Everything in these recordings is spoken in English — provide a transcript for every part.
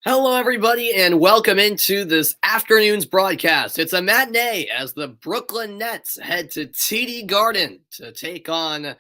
Hello, everybody, and welcome into this afternoon's broadcast. It's a matinee as the Brooklyn Nets head to TD Garden to take on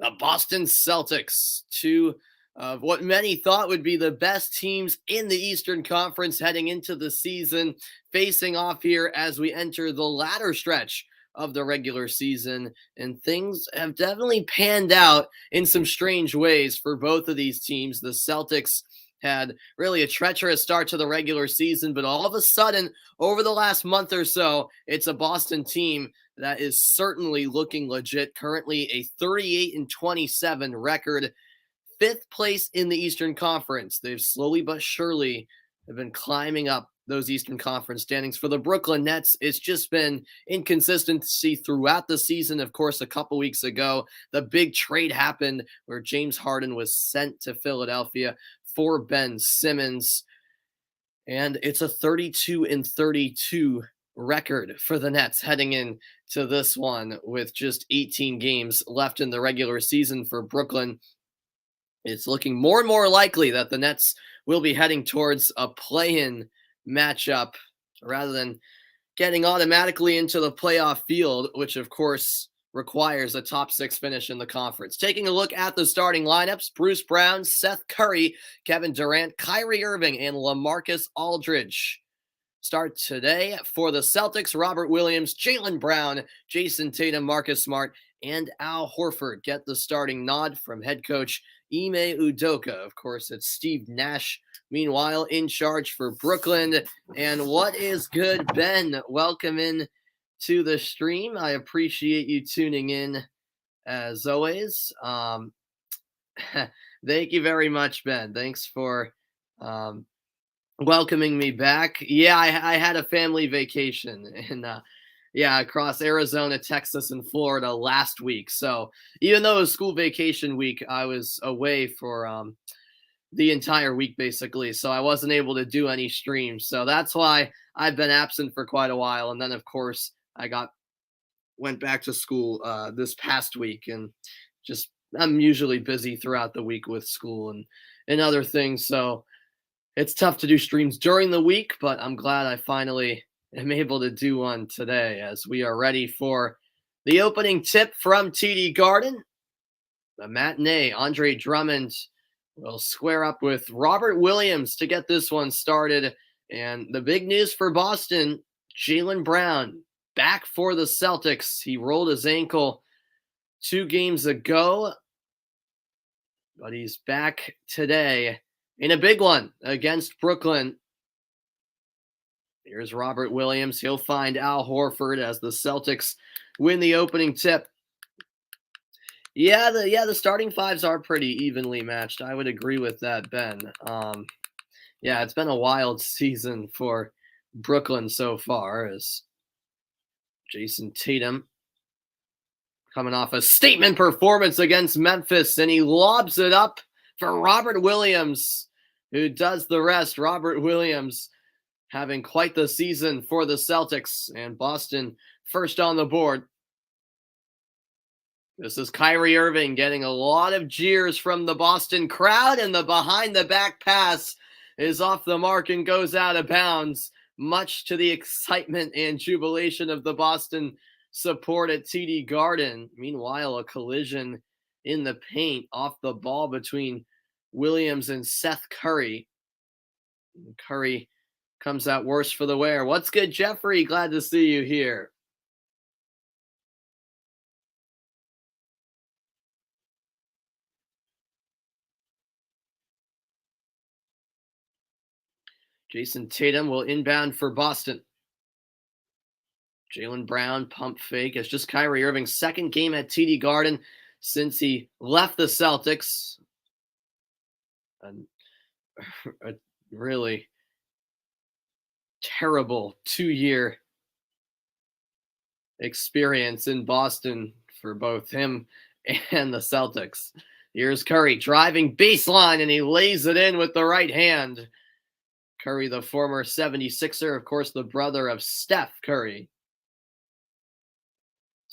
the Boston Celtics, two of what many thought would be the best teams in the Eastern Conference heading into the season, facing off here as we enter the latter stretch of the regular season. And things have definitely panned out in some strange ways for both of these teams. The Celtics had really a treacherous start to the regular season, but all of a sudden, over the last month or so, it's a Boston team that is certainly looking legit. Currently a 38-27 record, fifth place in the Eastern Conference. They've slowly but surely have been climbing up those Eastern Conference standings. For the Brooklyn Nets, it's just been inconsistency throughout the season. Of course, a couple weeks ago, the big trade happened where James Harden was sent to Philadelphia for Ben Simmons. And it's a 32-32 record for the Nets heading into this one with just 18 games left in the regular season for Brooklyn. It's looking more and more likely that the Nets will be heading towards a play-in matchup rather than getting automatically into the playoff field, which of course requires a top six finish in the conference. Taking a look at the starting lineups: Bruce Brown, Seth Curry, Kevin Durant, Kyrie Irving, and LaMarcus Aldridge. Start today for the Celtics: Robert Williams, Jaylen Brown, Jason Tatum, Marcus Smart, and Al Horford get the starting nod from head coach Ime Udoka. Of course, it's Steve Nash, meanwhile, in charge for Brooklyn. And what is good, Ben? Welcome in to the stream. I appreciate you tuning in as always. Thank you very much, Ben. Thanks for welcoming me back. Yeah, I had a family vacation and across Arizona, Texas, and Florida last week. So even though it was school vacation week, I was away for the entire week basically. So I wasn't able to do any streams. So that's why I've been absent for quite a while. And then of course went back to school this past week, and just I'm usually busy throughout the week with school and other things. So it's tough to do streams during the week, but I'm glad I finally am able to do one today as we are ready for the opening tip from TD Garden. The matinee, Andre Drummond will square up with Robert Williams to get this one started. And the big news for Boston: Jaylen Brown back for the Celtics. He rolled his ankle 2 games ago, but he's back today in a big one against Brooklyn. Here's Robert Williams. He'll find Al Horford as the Celtics win the opening tip. The starting fives are pretty evenly matched. I would agree with that, Ben. It's been a wild season for Brooklyn so far, as Jason Tatum coming off a statement performance against Memphis, and he lobs it up for Robert Williams, who does the rest. Robert Williams having quite the season for the Celtics, and Boston first on the board. This is Kyrie Irving getting a lot of jeers from the Boston crowd, and the behind-the-back pass is off the mark and goes out of bounds, much to the excitement and jubilation of the Boston support at TD Garden. Meanwhile, a collision in the paint off the ball between Williams and Seth Curry. Curry comes out worse for the wear. What's good, Jeffrey? Glad to see you here. Jason Tatum will inbound for Boston. Jaylen Brown, pump fake. It's just Kyrie Irving's second game at TD Garden since he left the Celtics. A really terrible 2-year experience in Boston for both him and the Celtics. Here's Curry driving baseline, and he lays it in with the right hand. Curry, the former 76er, of course, the brother of Steph Curry.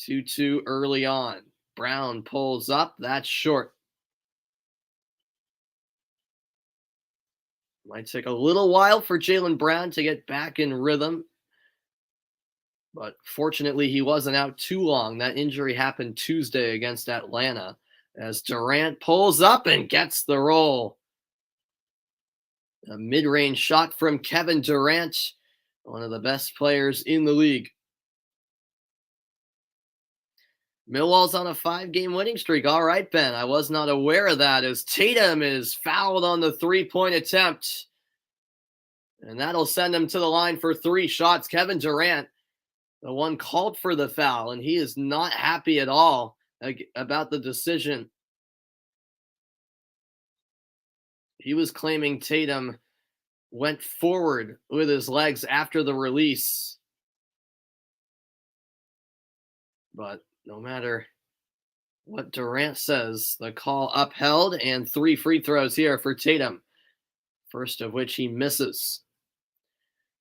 2-2 early on. Brown pulls up. That's short. Might take a little while for Jaylen Brown to get back in rhythm, but fortunately he wasn't out too long. That injury happened Tuesday against Atlanta as Durant pulls up and gets the roll. A mid-range shot from Kevin Durant, one of the best players in the league. Millwall's on a 5-game winning streak. All right, Ben. I was not aware of that as Tatum is fouled on the 3-point attempt. And that'll send him to the line for 3 shots. Kevin Durant, the one called for the foul, and he is not happy at all about the decision. He was claiming Tatum went forward with his legs after the release. But no matter what Durant says, the call upheld, and 3 free throws here for Tatum, first of which he misses.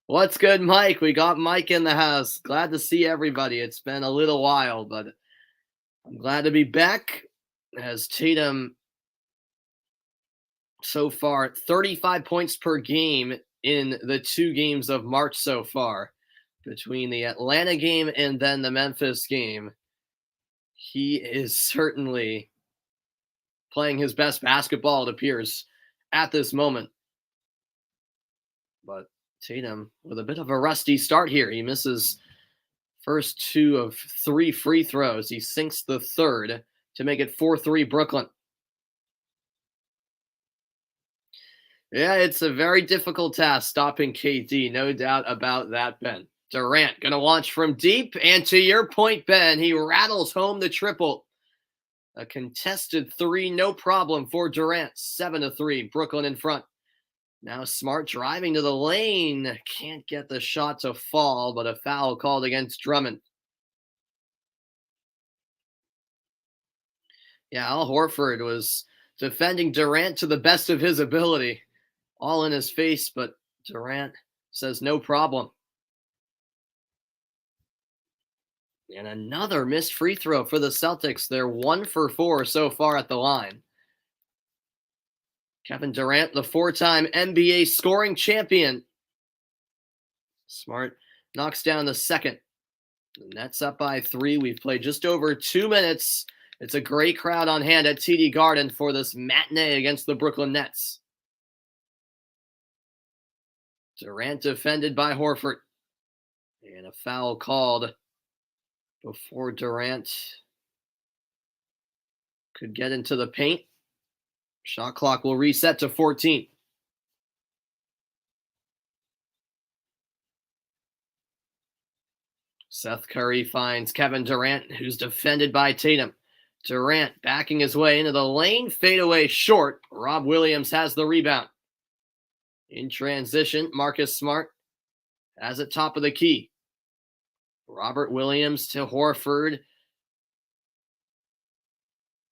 What's good, Mike? We got Mike in the house. Glad to see everybody. It's been a little while, but I'm glad to be back as Tatum so far 35 points per game in the 2 games of March so far, between the Atlanta game and then the Memphis game. He is certainly playing his best basketball, it appears, at this moment. But Tatum with a bit of a rusty start here. He misses first 2 of 3 free throws. He sinks the third to make it 4-3 Brooklyn. Yeah, it's a very difficult task stopping KD, no doubt about that, Ben. Durant going to launch from deep, and to your point, Ben, he rattles home the triple. A contested 3, no problem for Durant. 7-3, Brooklyn in front. Now Smart driving to the lane. Can't get the shot to fall, but a foul called against Drummond. Yeah, Al Horford was defending Durant to the best of his ability. All in his face, but Durant says no problem. And another missed free throw for the Celtics. They're 1 for 4 so far at the line. Kevin Durant, the 4-time NBA scoring champion. Smart knocks down the second. The Nets up by 3. We've played just over 2 minutes. It's a great crowd on hand at TD Garden for this matinee against the Brooklyn Nets. Durant defended by Horford. And a foul called before Durant could get into the paint. Shot clock will reset to 14. Seth Curry finds Kevin Durant, who's defended by Tatum. Durant backing his way into the lane, fadeaway short. Rob Williams has the rebound. In transition, Marcus Smart has it top of the key. Robert Williams to Horford.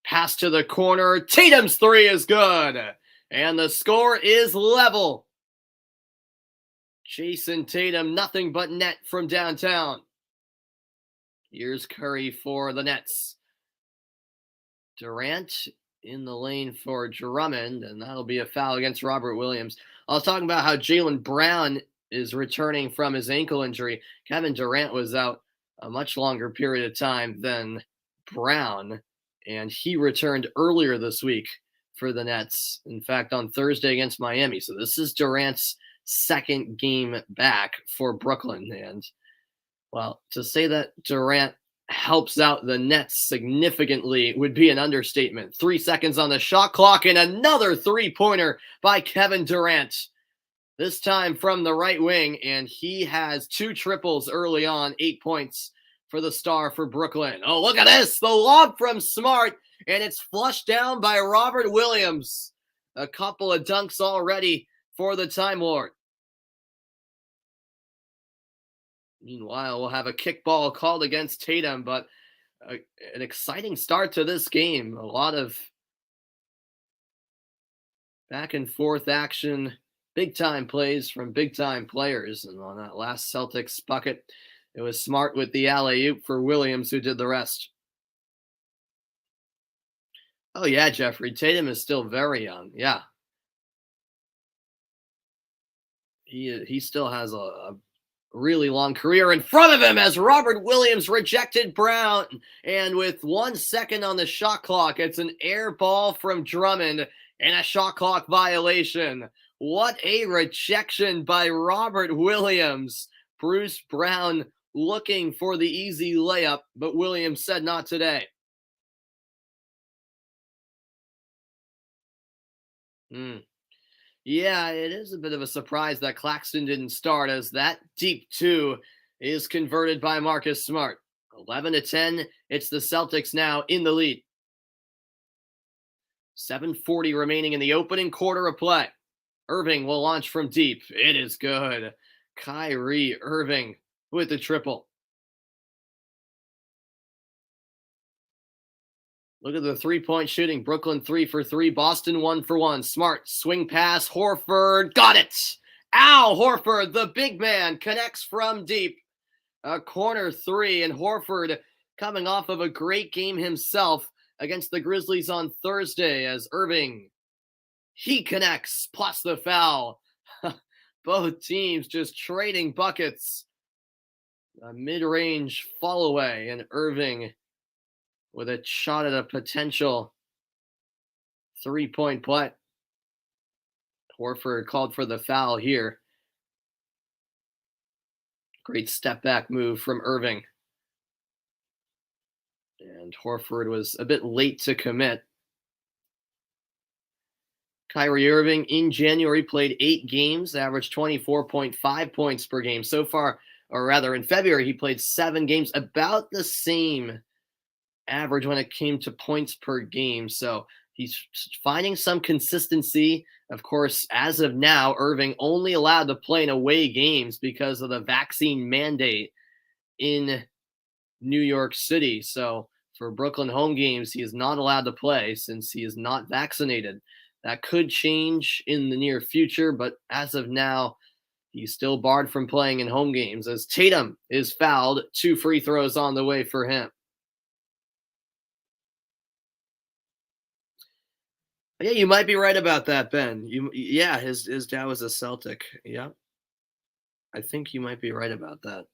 Pass to the corner. Tatum's 3 is good. And the score is level. Jason Tatum, nothing but net from downtown. Here's Curry for the Nets. Durant in the lane for Drummond, and that'll be a foul against Robert Williams. I was talking about how Jaylen Brown is returning from his ankle injury. Kevin Durant was out a much longer period of time than Brown, and he returned earlier this week for the Nets. In fact, on Thursday against Miami. So this is Durant's second game back for Brooklyn. And, well, to say that Durant helps out the Nets significantly would be an understatement. 3 seconds on the shot clock and another 3-pointer by Kevin Durant. This time from the right wing, and he has 2 triples early on, 8 points for the star for Brooklyn. Oh, look at this. The lob from Smart, and it's flushed down by Robert Williams. A couple of dunks already for the Time Lord. Meanwhile, we'll have a kickball called against Tatum, but an exciting start to this game. A lot of back and forth action, big-time plays from big-time players. And on that last Celtics bucket, it was Smart with the alley-oop for Williams, who did the rest. Oh, yeah, Jeffrey. Tatum is still very young. Yeah. he still has a really long career in front of him as Robert Williams rejected Brown. And with 1 second on the shot clock, it's an air ball from Drummond and a shot clock violation. What a rejection by Robert Williams. Bruce Brown looking for the easy layup, but Williams said not today. Hmm. Yeah, it is a bit of a surprise that Claxton didn't start, as that deep two is converted by Marcus Smart. 11-10, it's the Celtics now in the lead. 7:40 remaining in the opening quarter of play. Irving will launch from deep. It is good. Kyrie Irving with the triple. Look at the three-point shooting. Brooklyn 3 for 3. Boston 1 for 1. Smart swing pass. Horford got it. Al Horford, the big man, connects from deep. A corner three, and Horford coming off of a great game himself against the Grizzlies on Thursday as Irving, he connects, plus the foul. Both teams just trading buckets. A mid-range fall away, and Irving with a shot at a potential three-point play. Horford called for the foul here. Great step back move from Irving. And Horford was a bit late to commit. Kyrie Irving in January played 8 games, averaged 24.5 points per game. So far, or rather in February, he played 7 games, about the same average when it came to points per game. So he's finding some consistency. Of course, as of now, Irving only allowed to play in away games because of the vaccine mandate in New York City. So for Brooklyn home games, he is not allowed to play since he is not vaccinated. That could change in the near future, but as of now, he's still barred from playing in home games as Tatum is fouled. 2 free throws on the way for him. Yeah, you might be right about that, Ben. Yeah, his dad was a Celtic. Yeah, I think you might be right about that.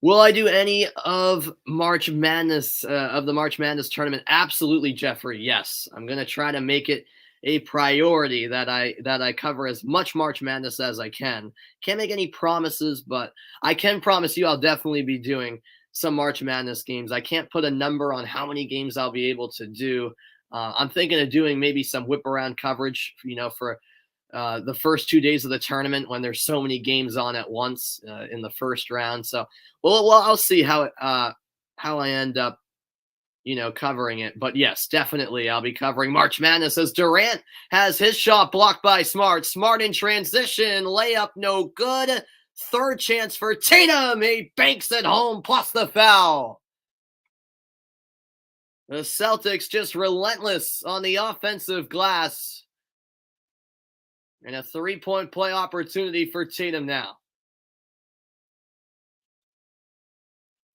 Will I do any of March Madness of the March Madness tournament? Absolutely, Jeffrey. Yes, I'm gonna try to make it a priority that I cover as much March Madness as I can. Can't make any promises, but I can promise you I'll definitely be doing some March Madness games. I can't put a number on how many games I'll be able to do. I'm thinking of doing maybe some whip around coverage, for the first 2 days of the tournament when there's so many games on at once in the first round. So, well, I'll see how I end up, covering it. But yes, definitely, I'll be covering March Madness as Durant has his shot blocked by Smart. Smart in transition, layup no good. Third chance for Tatum. He banks it home, plus the foul. The Celtics just relentless on the offensive glass. And a 3-point play opportunity for Tatum now.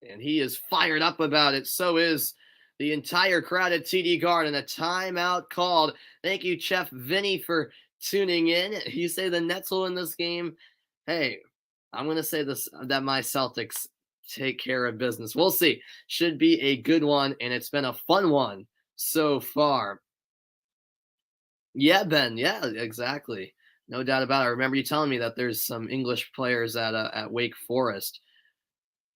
And he is fired up about it. So is the entire crowd at TD Garden. A timeout called. Thank you, Chef Vinny, for tuning in. You say the Nets will win this game. Hey, I'm going to say this that my Celtics take care of business. We'll see. Should be a good one, and it's been a fun one so far. Yeah, Ben. Yeah, exactly. No doubt about it. I remember you telling me that there's some English players at Wake Forest.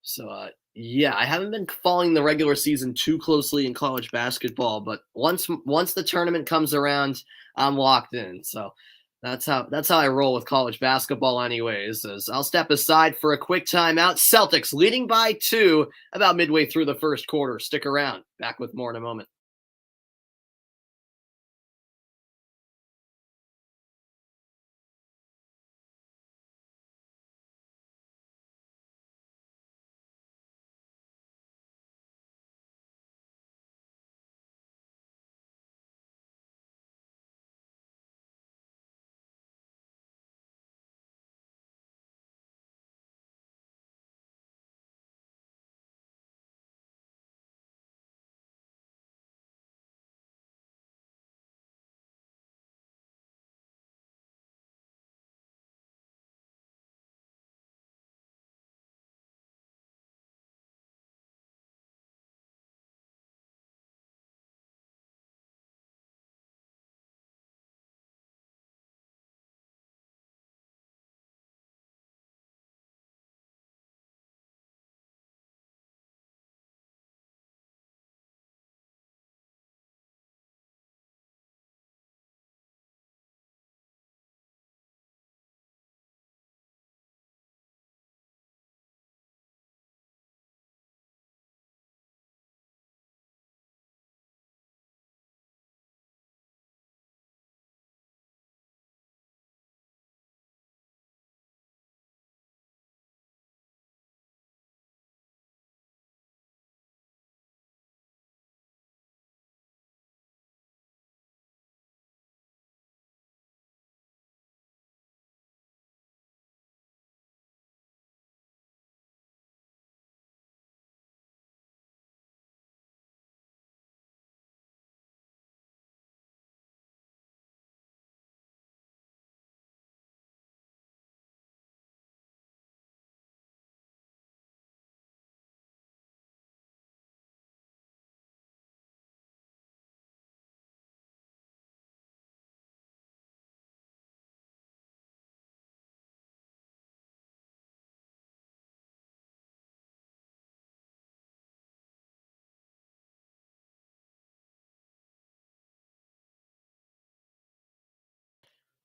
So yeah, I haven't been following the regular season too closely in college basketball, but once the tournament comes around, I'm locked in. So that's how I roll with college basketball anyways. As I'll step aside for a quick timeout. Celtics leading by 2 about midway through the first quarter. Stick around. Back with more in a moment.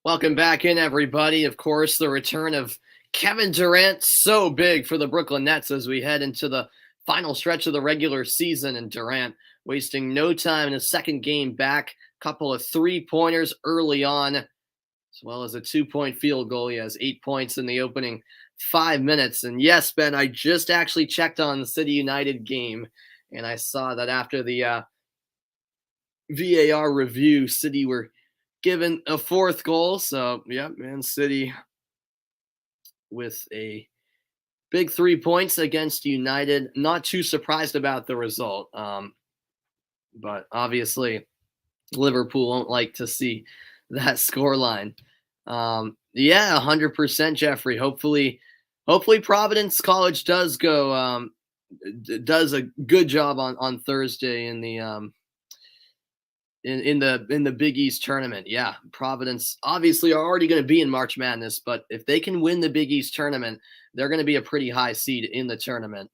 Welcome back in, everybody. Of course, the return of Kevin Durant, so big for the Brooklyn Nets as we head into the final stretch of the regular season. And Durant wasting no time in his second game back, couple of three-pointers early on, as well as a two-point field goal. He has 8 points in the opening 5 minutes. And yes, Ben, I just actually checked on the City United game, and I saw that after the VAR review, City were given a fourth goal. So, yeah, Man City with a big 3 points against United. Not too surprised about the result. But obviously, Liverpool won't like to see that scoreline. Yeah, 100%, Jeffrey. Hopefully, Providence College does a good job on Thursday in the in the Big East tournament. Yeah, Providence obviously are already going to be in March Madness, but if they can win the Big East tournament, they're going to be a pretty high seed in the tournament.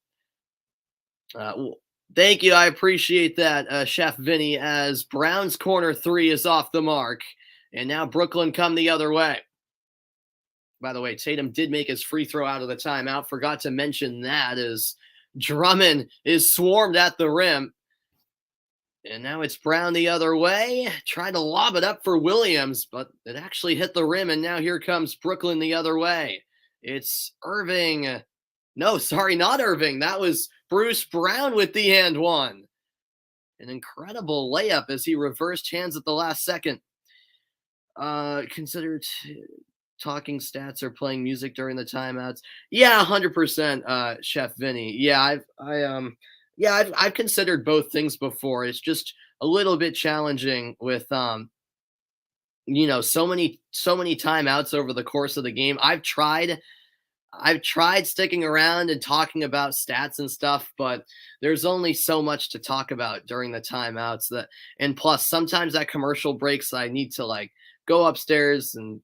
Thank you, I appreciate that, Chef Vinny. As Brown's corner three is off the mark, and now Brooklyn come the other way. By the way, Tatum did make his free throw out of the timeout. Forgot to mention that as Drummond is swarmed at the rim. And now it's Brown the other way. Trying to lob it up for Williams, but it actually hit the rim. And now here comes Brooklyn the other way. It's Irving. No, sorry, not Irving. That was Bruce Brown with the and one. An incredible layup as he reversed hands at the last second. Considered talking stats or playing music during the timeouts. Yeah, 100%, Chef Vinny. Yeah, I've considered both things before. It's just a little bit challenging with so many timeouts over the course of the game. I've tried sticking around and talking about stats and stuff, but there's only so much to talk about during the timeouts and plus sometimes at commercial breaks I need to like go upstairs and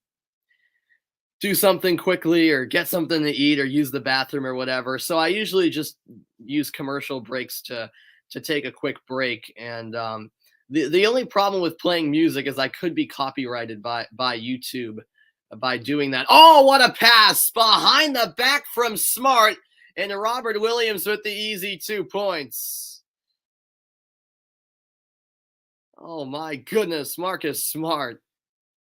do something quickly or get something to eat or use the bathroom or whatever. So I usually just use commercial breaks to take a quick break. And the only problem with playing music is I could be copyrighted by YouTube by doing that. Oh, what a pass behind the back from Smart, and Robert Williams with the easy 2 points. Oh my goodness, Marcus Smart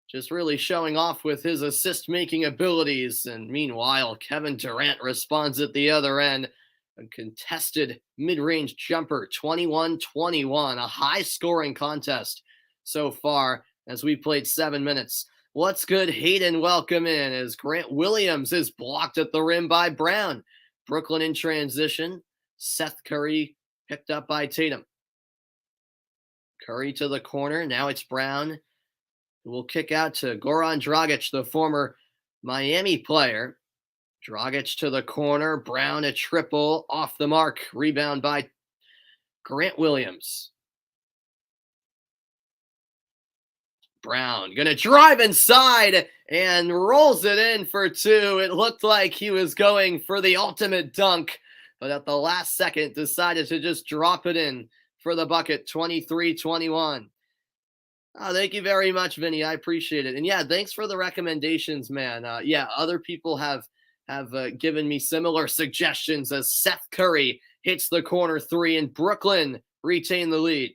just really showing off with his assist-making abilities. And meanwhile, Kevin Durant responds at the other end. A contested mid-range jumper, 21-21, a high-scoring contest so far as we played 7 minutes. What's good, Hayden? Welcome in as Grant Williams is blocked at the rim by Brown. Brooklyn in transition. Seth Curry picked up by Tatum. Curry to the corner. Now it's Brown, who will kick out to Goran Dragic, the former Miami player. Dragic to the corner. Brown a triple off the mark. Rebound by Grant Williams. Brown gonna drive inside and rolls it in for two. It looked like he was going for the ultimate dunk, but at the last second decided to just drop it in for the bucket. 23-21. Oh, thank you very much, Vinny. I appreciate it. And yeah, thanks for the recommendations, man. Yeah, other people have given me similar suggestions as Seth Curry hits the corner three and Brooklyn retain the lead.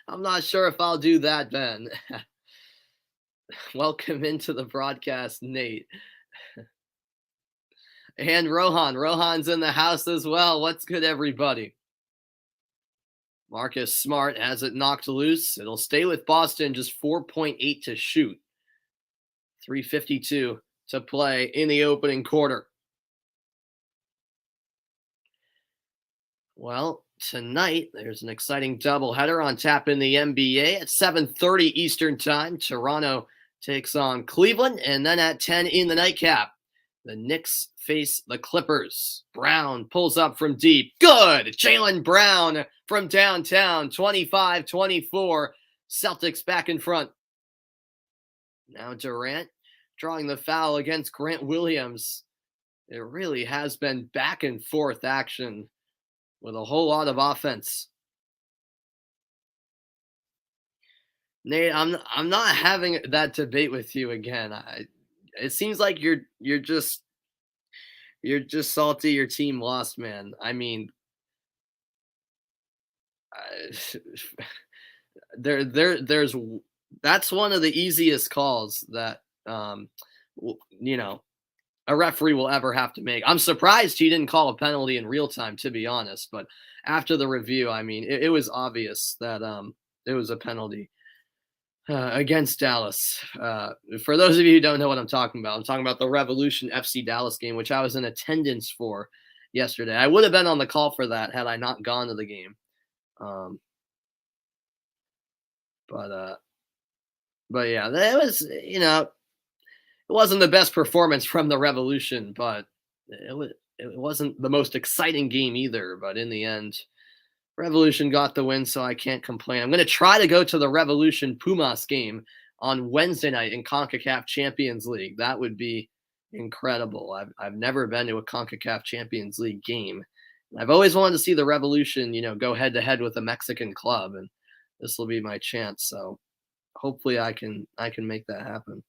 I'm not sure if I'll do that, Ben. Welcome into the broadcast, Nate. And Rohan. Rohan's in the house as well. What's good, everybody? Marcus Smart has it knocked loose. It'll stay with Boston, just 4.8 to shoot. 3:52 to play in the opening quarter. Well, tonight there's an exciting doubleheader on tap in the NBA at 7:30 Eastern Time. Toronto takes on Cleveland, and then at 10 in the nightcap, the Knicks face the Clippers. Brown pulls up from deep. Good! Jaylen Brown from downtown, 25-24. Celtics back in front. Now Durant drawing the foul against Grant Williams. It really has been back and forth action with a whole lot of offense. Nate, I'm not having that debate with you again. It seems like you're just salty your team lost, man. I mean, I, there's that's one of the easiest calls that you know a referee will ever have to make. I'm surprised he didn't call a penalty in real time, to be honest. But after the review, I mean, it was obvious that it was a penalty against Dallas. For those of you who don't know what I'm talking about the Revolution FC Dallas game, which I was in attendance for yesterday. I would have been on the call for that had I not gone to the game. Um, but uh, but yeah, that was it wasn't the best performance from the Revolution, but it wasn't the most exciting game either. But in the end, Revolution got the win, so I can't complain. I'm going to try to go to the Revolution Pumas game on Wednesday night in CONCACAF Champions League. That would be incredible. I've never been to a CONCACAF Champions League game. I've always wanted to see the Revolution, go head to head with a Mexican club, and this will be my chance. So hopefully I can make that happen.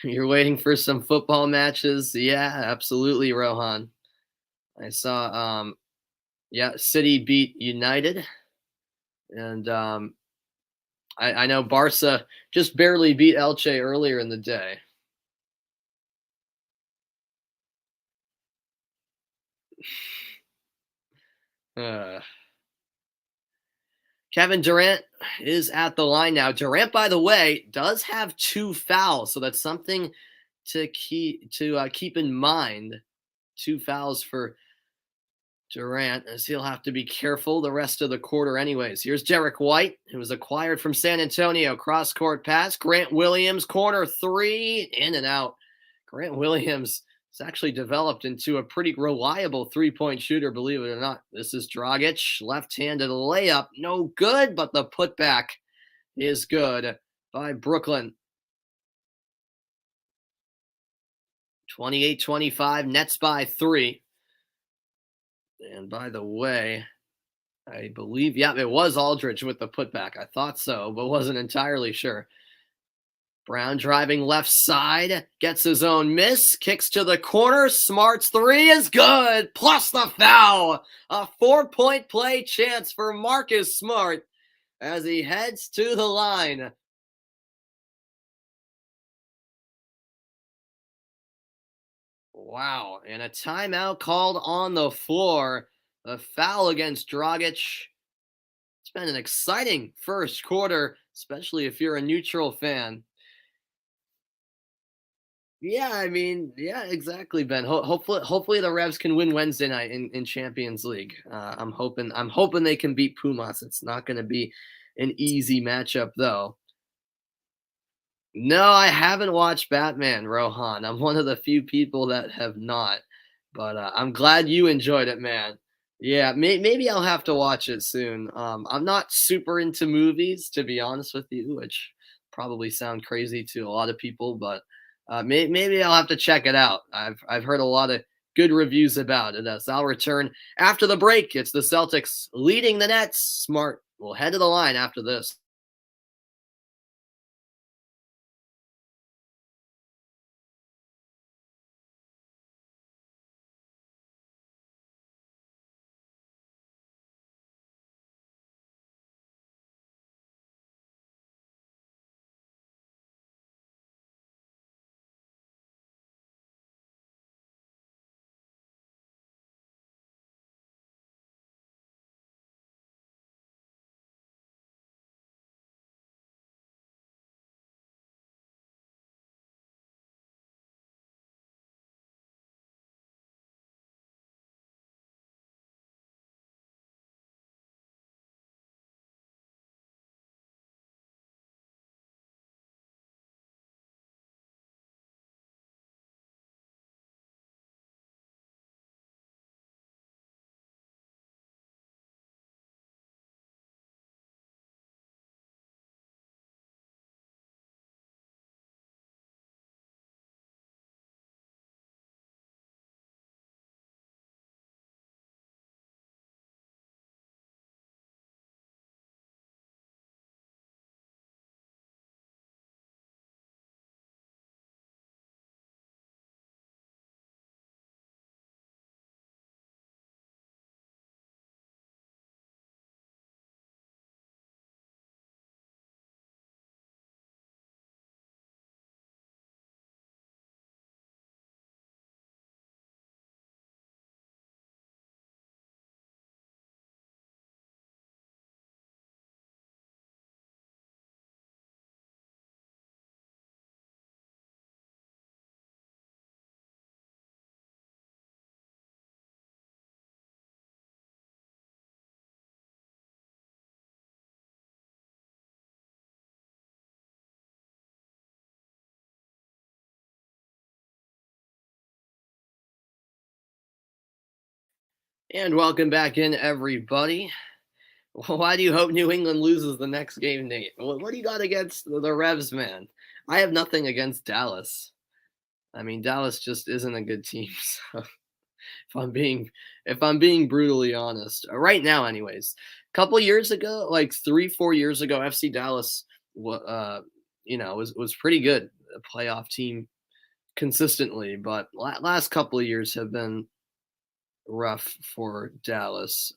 You're waiting for some football matches? Yeah, absolutely, Rohan. I saw yeah, City beat United, and I know Barca just barely beat Elche earlier in the day. Uh, Kevin Durant is at the line now. Durant, by the way, does have 2 fouls, so that's something to keep in mind. 2 fouls for Durant, as he'll have to be careful the rest of the quarter anyways. Here's Derek White, who was acquired from San Antonio. Cross-court pass. Grant Williams, corner three, in and out. Grant Williams has actually developed into a pretty reliable three-point shooter, believe it or not. This is Dragic, left-handed layup. No good, but the putback is good by Brooklyn. 28-25, Nets by 3. And by the way, I believe, yeah, it was Aldridge with the putback. I thought so, but wasn't entirely sure. Brown driving left side, gets his own miss, kicks to the corner. Smart's three is good, plus the foul. A 4-point play chance for Marcus Smart as he heads to the line. Wow, and a timeout called on the floor. The foul against Dragic. It's been an exciting first quarter, especially if you're a neutral fan. Yeah, I mean, yeah, exactly, Ben. Hopefully the Revs can win Wednesday night in Champions League. I'm hoping they can beat Pumas. It's not going to be an easy matchup though. No, I haven't watched Batman, Rohan. I'm one of the few people that have not, but I'm glad you enjoyed it, man. Yeah, maybe I'll have to watch it soon. I'm not super into movies, to be honest with you, which probably sound crazy to a lot of people, but maybe I'll have to check it out. I've heard a lot of good reviews about it. So I'll return after the break. It's the Celtics leading the Nets. Smart. We'll head to the line after this. And welcome back in, everybody. Why do you hope New England loses the next game, Nate? What do you got against the Revs, man? I have nothing against Dallas. I mean, Dallas just isn't a good team. So if I'm being if I'm being brutally honest, right now, anyways. A couple years ago, like 3, 4 years ago, FC Dallas, was pretty good, a playoff team consistently. But last couple of years have been rough for Dallas.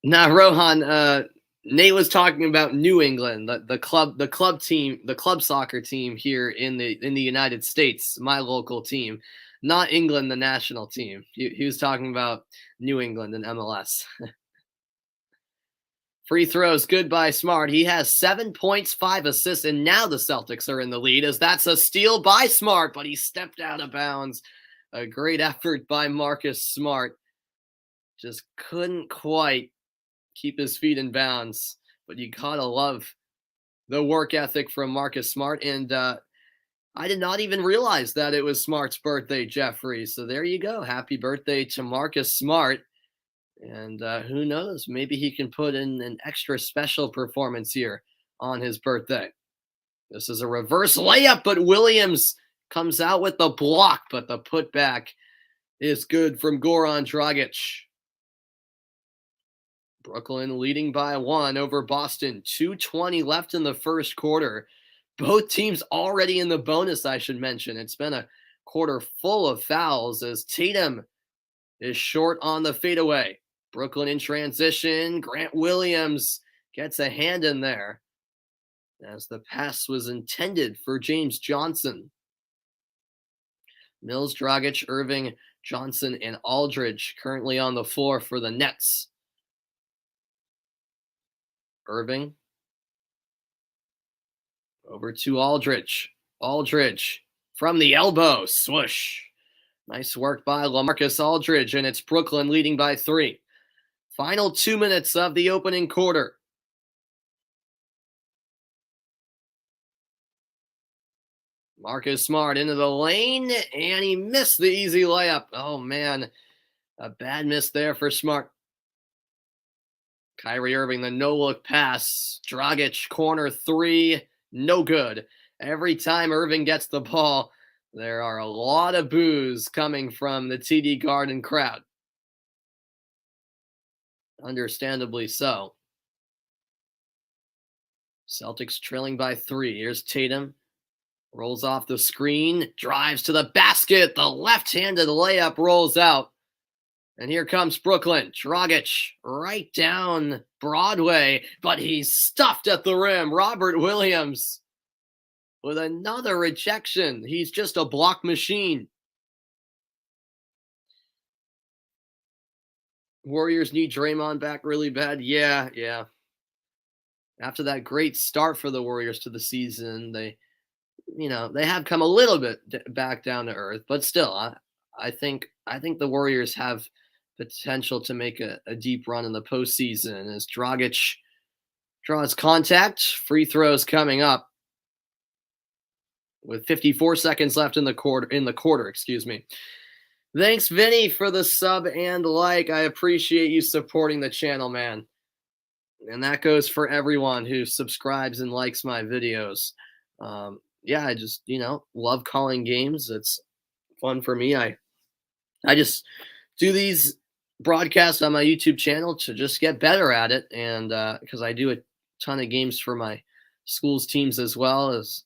Now, Rohan, Nate was talking about New England, the club team, the club soccer team here in the United States, my local team, not England, the national team. He was talking about New England and MLS. Free throws, good by Smart. He has 7 points, 5 assists, and now the Celtics are in the lead as that's a steal by Smart, but he stepped out of bounds. A great effort by Marcus Smart. Just couldn't quite keep his feet in bounds. But you gotta love the work ethic from Marcus Smart. And I did not even realize that it was Smart's birthday, Jeffrey. So there you go. Happy birthday to Marcus Smart. And who knows? Maybe he can put in an extra special performance here on his birthday. This is a reverse layup, but Williams comes out with the block, but the putback is good from Goran Dragic. Brooklyn leading by 1 over Boston. 2:20 left in the first quarter. Both teams already in the bonus, I should mention. It's been a quarter full of fouls as Tatum is short on the fadeaway. Brooklyn in transition. Grant Williams gets a hand in there as the pass was intended for James Johnson. Mills, Dragic, Irving, Johnson, and Aldridge currently on the floor for the Nets. Irving over to Aldridge. Aldridge from the elbow. Swoosh. Nice work by LaMarcus Aldridge, and it's Brooklyn leading by 3. Final 2 minutes of the opening quarter. Marcus Smart into the lane, and he missed the easy layup. Oh, man. A bad miss there for Smart. Kyrie Irving, the no-look pass. Dragic, corner 3, no good. Every time Irving gets the ball, there are a lot of boos coming from the TD Garden crowd. Understandably so. Celtics trailing by 3. Here's Tatum. Rolls off the screen, drives to the basket. The left-handed layup rolls out. And here comes Brooklyn. Dragic right down Broadway, but he's stuffed at the rim. Robert Williams with another rejection. He's just a block machine. Warriors need Draymond back really bad. Yeah. After that great start for the Warriors to the season, they have come a little bit back down to earth, but still, I think the Warriors have potential to make a deep run in the postseason as Dragic draws contact. Free throws coming up with 54 seconds left in the quarter. Excuse me. Thanks, Vinny, for the sub and like. I appreciate you supporting the channel, man. And that goes for everyone who subscribes and likes my videos. I just love calling games. It's fun for me. I just do these broadcasts on my YouTube channel to just get better at it, and because I do a ton of games for my school's teams as well, as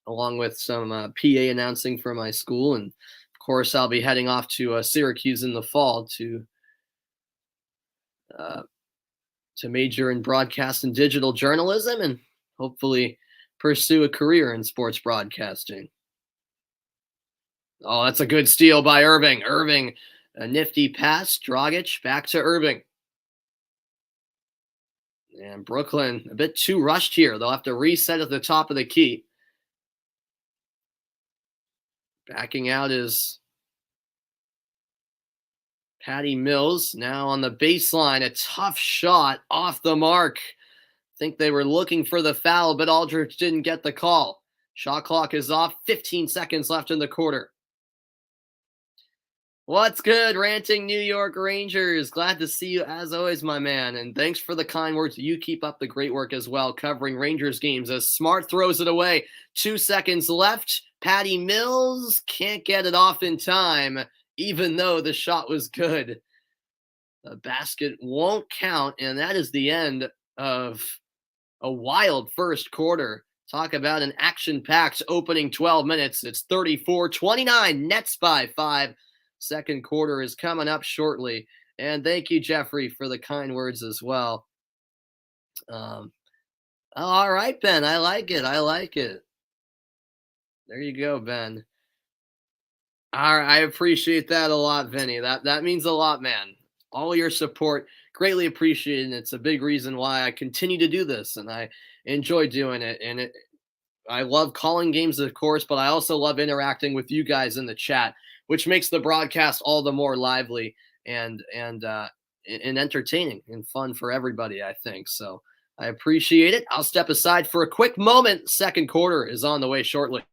along with some PA announcing for my school. And of course I'll be heading off to Syracuse in the fall to major in broadcast and digital journalism and hopefully pursue a career in sports broadcasting. Oh, that's a good steal by Irving. A nifty pass. Dragic back to Irving. And Brooklyn a bit too rushed here. They'll have to reset at the top of the key. Backing out is Patty Mills. Now on the baseline, a tough shot off the mark. I think they were looking for the foul, but Aldridge didn't get the call. Shot clock is off. 15 seconds left in the quarter. What's good, ranting New York Rangers? Glad to see you as always, my man. And thanks for the kind words. You keep up the great work as well, covering Rangers games as Smart throws it away. 2 seconds left. Patty Mills can't get it off in time, even though the shot was good. The basket won't count, and that is the end of a wild first quarter. Talk about an action-packed opening 12 minutes. It's 34-29, Nets by 5. Second quarter is coming up shortly. And thank you, Jeffrey, for the kind words as well. Um, all right, Ben. I like it. I like it. There you go, Ben. All right, I appreciate that a lot, Vinny. That means a lot, man. All your support, greatly appreciated. And it's a big reason why I continue to do this, and I enjoy doing it. And I love calling games, of course, but I also love interacting with you guys in the chat, which makes the broadcast all the more lively and entertaining and fun for everybody, I think. So I appreciate it. I'll step aside for a quick moment. Second quarter is on the way shortly.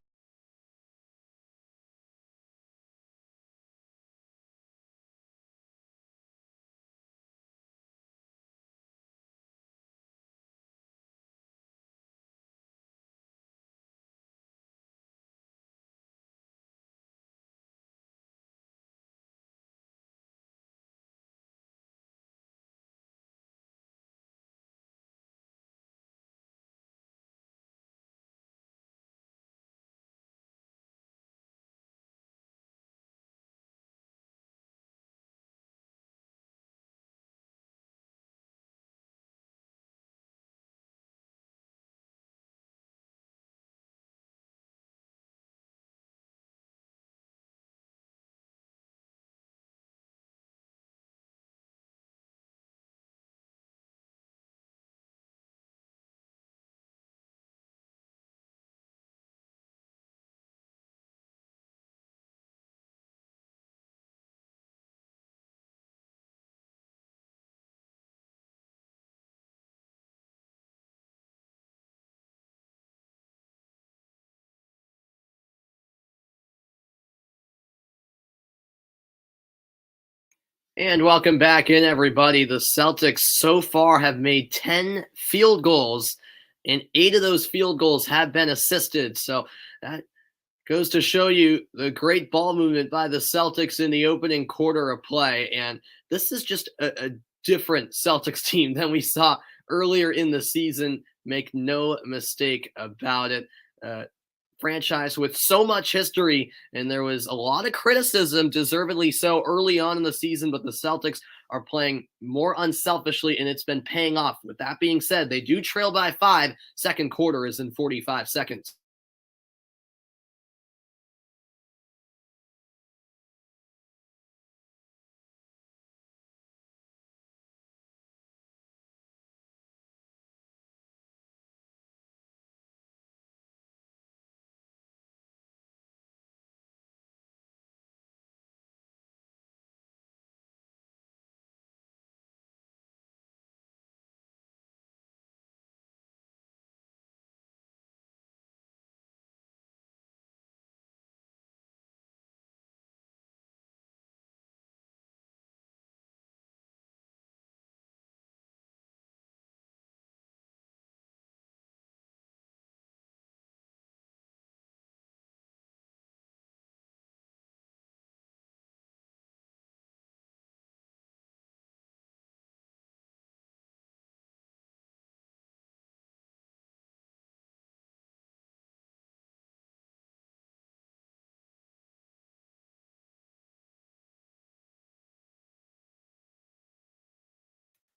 And welcome back in, everybody. The Celtics so far have made 10 field goals, and 8 of those field goals have been assisted. So that goes to show you the great ball movement by the Celtics in the opening quarter of play. And this is just a different Celtics team than we saw earlier in the season. Make no mistake about it. Franchise with so much history, and there was a lot of criticism, deservedly so, early on in the season, but the Celtics are playing more unselfishly, and it's been paying off. With that being said, they do trail by 5. Second quarter is in 45 seconds.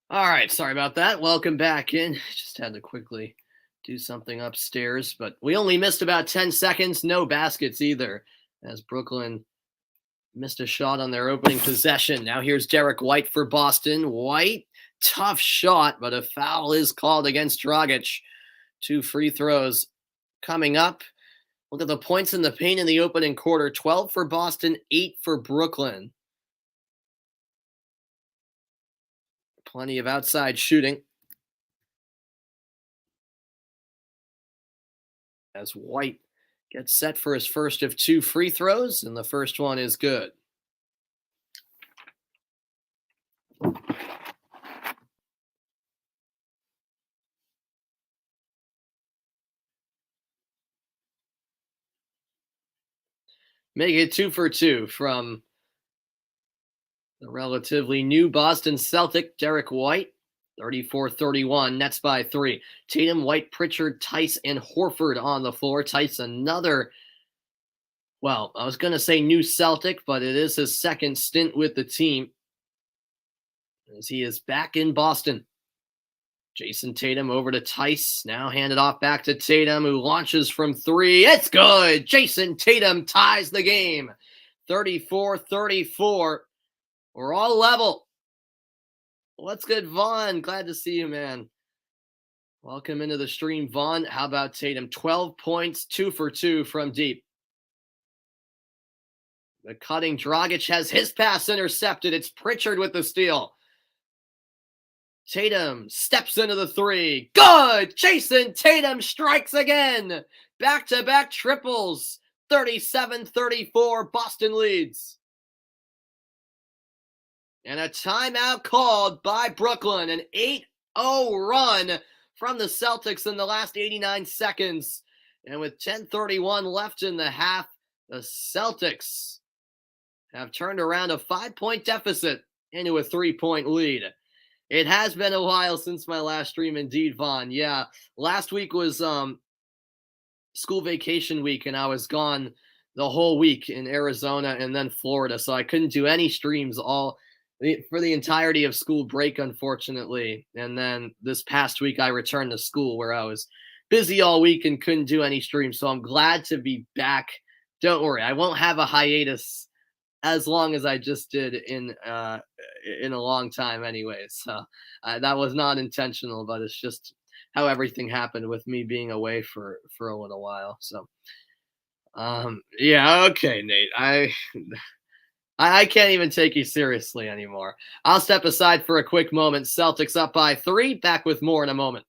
All right, sorry about that. Welcome back in. Just had to quickly do something upstairs, but we only missed about 10 seconds. No baskets either, as Brooklyn missed a shot on their opening possession. Now here's Derek White for Boston. White, tough shot, but a foul is called against Dragic. 2 free throws coming up. Look at the points in the paint in the opening quarter. 12 for Boston, 8 for Brooklyn. Plenty of outside shooting. As White gets set for his first of 2 free throws, and the first one is good. Make it 2 for 2 from the relatively new Boston Celtic, Derek White. 34-31, Nets by 3. Tatum, White, Pritchard, Tice, and Horford on the floor. Tice, another, well, I was going to say new Celtic, but it is his second stint with the team as he is back in Boston. Jason Tatum over to Tice. Now handed off back to Tatum, who launches from 3. It's good. Jason Tatum ties the game. 34-34. We're all level. What's good, Vaughn? Glad to see you, man. Welcome into the stream, Vaughn. How about Tatum? 12 points, 2 for 2 from deep. The cutting Dragic has his pass intercepted. It's Pritchard with the steal. Tatum steps into the 3. Good! Jason Tatum strikes again. Back-to-back triples. 37-34, Boston leads. And a timeout called by Brooklyn. An 8-0 run from the Celtics in the last 89 seconds. And with 10:31 left in the half, the Celtics have turned around a 5-point deficit into a 3-point lead. It has been a while since my last stream, indeed, Vaughn. Yeah, last week was school vacation week, and I was gone the whole week in Arizona and then Florida, so I couldn't do any streams for the entirety of school break, unfortunately. And then this past week, I returned to school where I was busy all week and couldn't do any streams, so I'm glad to be back. Don't worry, I won't have a hiatus as long as I just did in a long time anyway. So that was not intentional, but it's just how everything happened with me being away for a little while. So yeah, okay, Nate. I can't even take you seriously anymore. I'll step aside for a quick moment. Celtics up by 3. Back with more in a moment.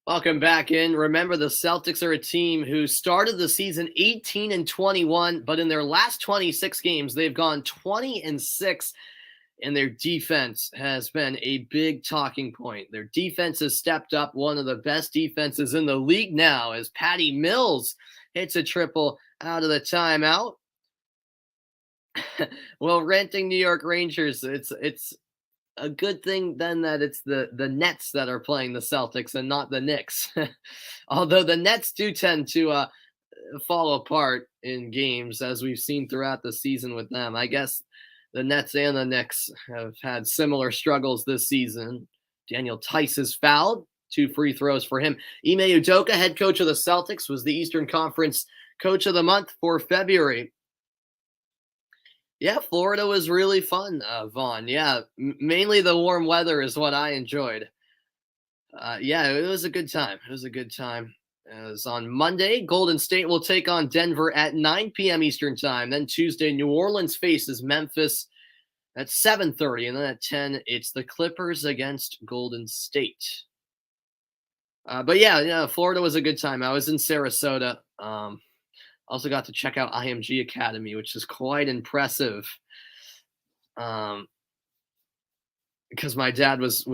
Welcome back in. Remember, the Celtics are a team who started the season 18-21, but in their last 26 games, they've gone 20-6, and their defense has been a big talking point. Their defense has stepped up, one of the best defenses in the league now, as Patty Mills hits a triple out of the timeout. Well, renting New York Rangers, it's a good thing then that it's the Nets that are playing the Celtics and not the Knicks. Although the Nets do tend to fall apart in games as we've seen throughout the season with them. I guess the Nets and the Knicks have had similar struggles this season. Daniel Tice is fouled. 2 free throws for him. Ime Udoka, head coach of the Celtics, was the Eastern Conference Coach of the Month for February. Yeah, Florida was really fun, Vaughn. Yeah, mainly the warm weather is what I enjoyed. Yeah, it was a good time. It was a good time. As on Monday, Golden State will take on Denver at 9 p.m. Eastern Time. Then Tuesday, New Orleans faces Memphis at 7:30, and then at 10, it's the Clippers against Golden State. But yeah, Florida was a good time. I was in Sarasota. Also got to check out IMG Academy, which is quite impressive. Because my dad was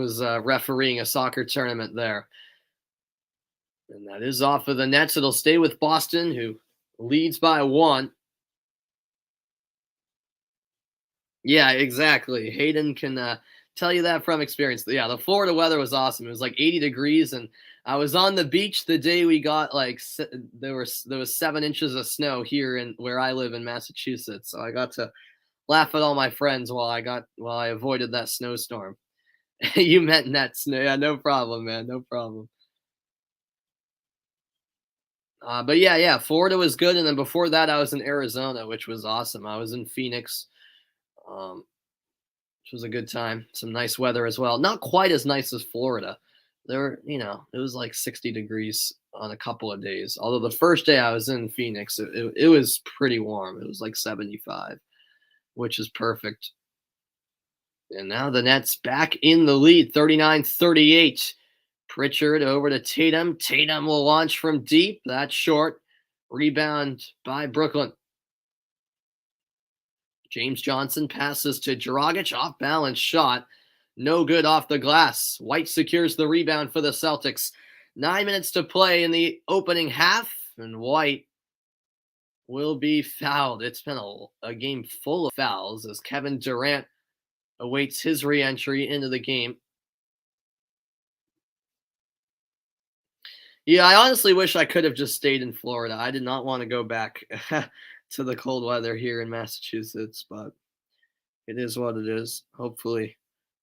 refereeing a soccer tournament there. And that is off of the Nets. It'll stay with Boston, who leads by 1. Yeah, exactly. Hayden can tell you that from experience. Yeah, the Florida weather was awesome. It was like 80 degrees, and I was on the beach the day we got there was 7 inches of snow here in where I live in Massachusetts. So I got to laugh at all my friends while I avoided that snowstorm. You meant Nets. Yeah, no problem, man. No problem. But yeah, Florida was good, and then before that, I was in Arizona, which was awesome. I was in Phoenix, which was a good time. Some nice weather as well. Not quite as nice as Florida. It was like 60 degrees on a couple of days. Although the first day I was in Phoenix, it was pretty warm. It was like 75, which is perfect. And now the Nets back in the lead, 39-38. Pritchard over to Tatum. Tatum will launch from deep. That's short. Rebound by Brooklyn. James Johnson passes to Dragic. Off balance shot. No good off the glass. White secures the rebound for the Celtics. 9 minutes to play in the opening half. And White will be fouled. It's been a game full of fouls as Kevin Durant awaits his re-entry into the game. Yeah, I honestly wish I could have just stayed in Florida. I did not want to go back to the cold weather here in Massachusetts, but it is what it is. Hopefully,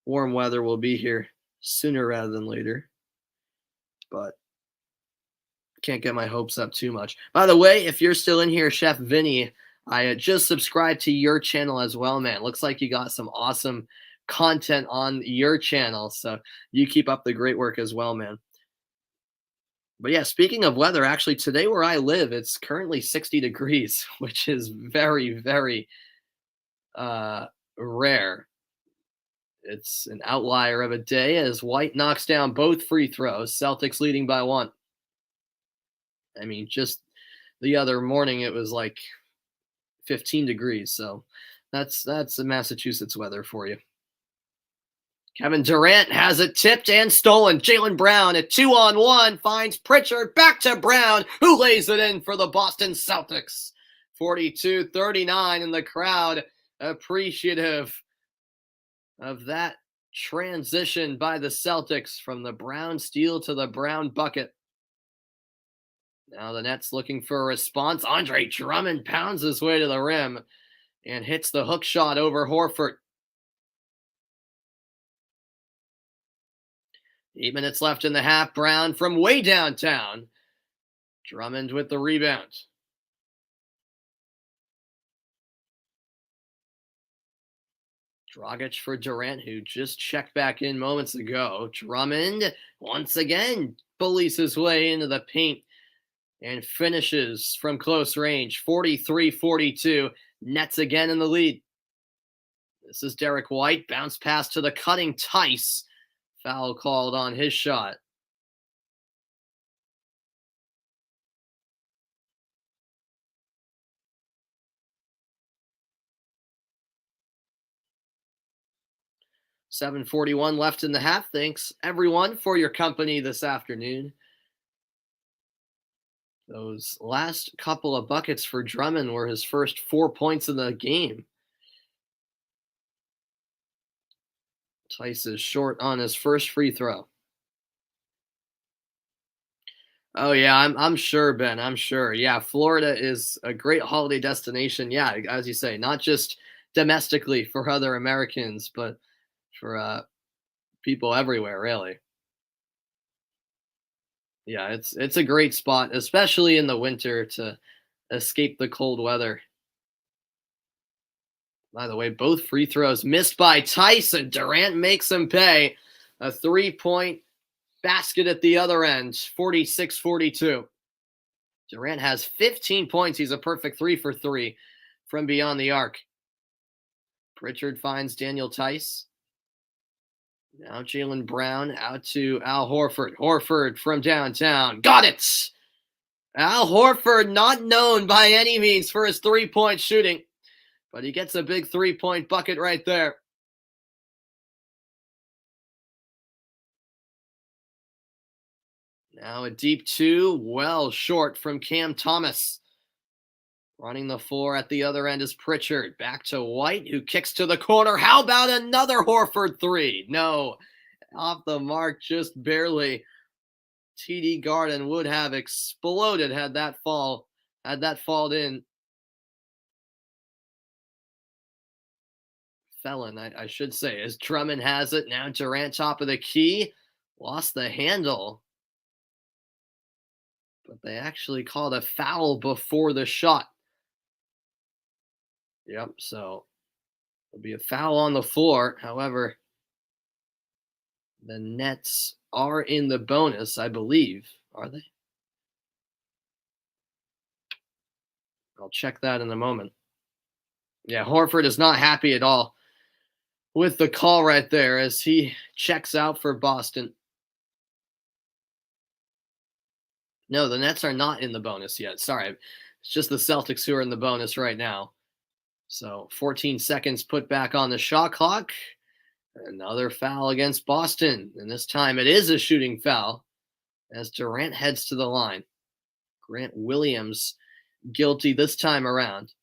warm weather will be here sooner rather than later. But can't get my hopes up too much. By the way, if you're still in here, Chef Vinny, I just subscribed to your channel as well, man. Looks like you got some awesome content on your channel. So you keep up the great work as well, man. But yeah, speaking of weather, actually today where I live, it's currently 60 degrees, which is very, very rare. It's an outlier of a day as White knocks down both free throws. Celtics leading by 1. I mean, just the other morning it was like 15 degrees. So that's the Massachusetts weather for you. Kevin Durant has it tipped and stolen. Jaylen Brown at 2-on-1 finds Pritchard. Back to Brown, who lays it in for the Boston Celtics. 42-39, and the crowd appreciative of that transition by the Celtics from the brown steal to the brown bucket. Now the Nets looking for a response. Andre Drummond pounds his way to the rim and hits the hook shot over Horford. 8 minutes left in the half. Brown from way downtown. Drummond with the rebound. Dragic for Durant, who just checked back in moments ago. Drummond once again bullies his way into the paint and finishes from close range. 43-42. Nets again in the lead. This is Derek White. Bounce pass to the cutting Tice. Foul called on his shot. $7:41 left in the half. Thanks, everyone, for your company this afternoon. Those last couple of buckets for Drummond were his first 4 points of the game. Tice is short on his first free throw. Oh yeah, I'm sure, Ben. I'm sure. Yeah, Florida is a great holiday destination. Yeah, as you say, not just domestically for other Americans, but for people everywhere, really. Yeah, it's a great spot, especially in the winter to escape the cold weather. By the way, both free throws missed by Tyson. Durant makes him pay. A 3-point basket at the other end, 46-42. Durant has 15 points. He's a perfect 3 for 3 from beyond the arc. Pritchard finds Daniel Tice. Now Jaylen Brown out to Al Horford. Horford from downtown. Got it! Al Horford, not known by any means for his 3-point shooting, but he gets a big 3-point bucket right there. Now a deep 2, well short from Cam Thomas. Running the floor at the other end is Pritchard. Back to White, who kicks to the corner. How about another Horford 3? No, off the mark, just barely. TD Garden would have exploded had that falled in. Felon, I should say, as Drummond has it. Now Durant top of the key. Lost the handle. But they actually called a foul before the shot. Yep, so there'll be a foul on the floor. However, the Nets are in the bonus, I believe. Are they? I'll check that in a moment. Yeah, Horford is not happy at all with the call right there as he checks out for Boston. No, the Nets are not in the bonus yet. Sorry. It's just the Celtics who are in the bonus right now. So 14 seconds put back on the shot clock. Another foul against Boston. And this time it is a shooting foul as Durant heads to the line. Grant Williams guilty this time around.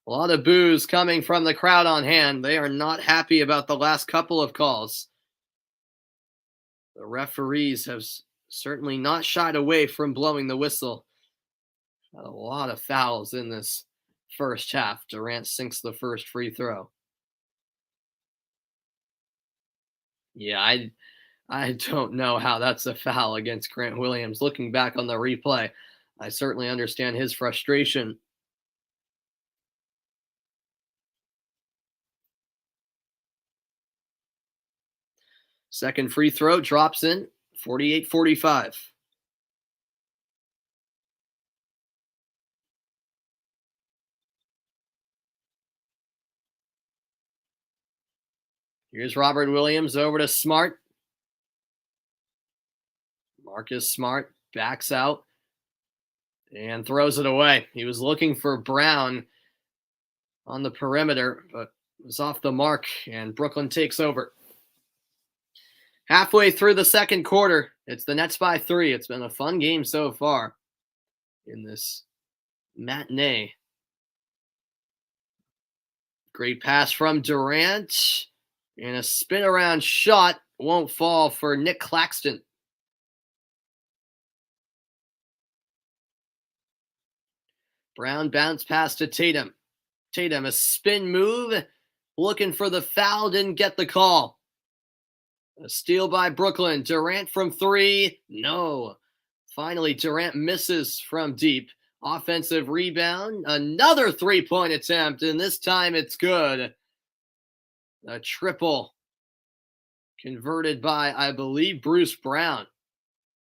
A lot of boos coming from the crowd on hand. They are not happy about the last couple of calls. The referees have certainly not shied away from blowing the whistle. Got a lot of fouls in this first half. Durant sinks the first free throw. Yeah, I don't know how that's a foul against Grant Williams. Looking back on the replay, I certainly understand his frustration. Second free throw drops in, 48-45. Here's Robert Williams over to Smart. Marcus Smart backs out and throws it away. He was looking for Brown on the perimeter, but was off the mark, and Brooklyn takes over. Halfway through the second quarter, it's the Nets by 3. It's been a fun game so far in this matinee. Great pass from Durant, and a spin around shot won't fall for Nick Claxton. Brown bounce pass to Tatum. Tatum, a spin move, looking for the foul, didn't get the call. A steal by Brooklyn. Durant from 3. No. Finally, Durant misses from deep. Offensive rebound. Another 3-point attempt, and this time it's good. A triple converted by, I believe, Bruce Brown.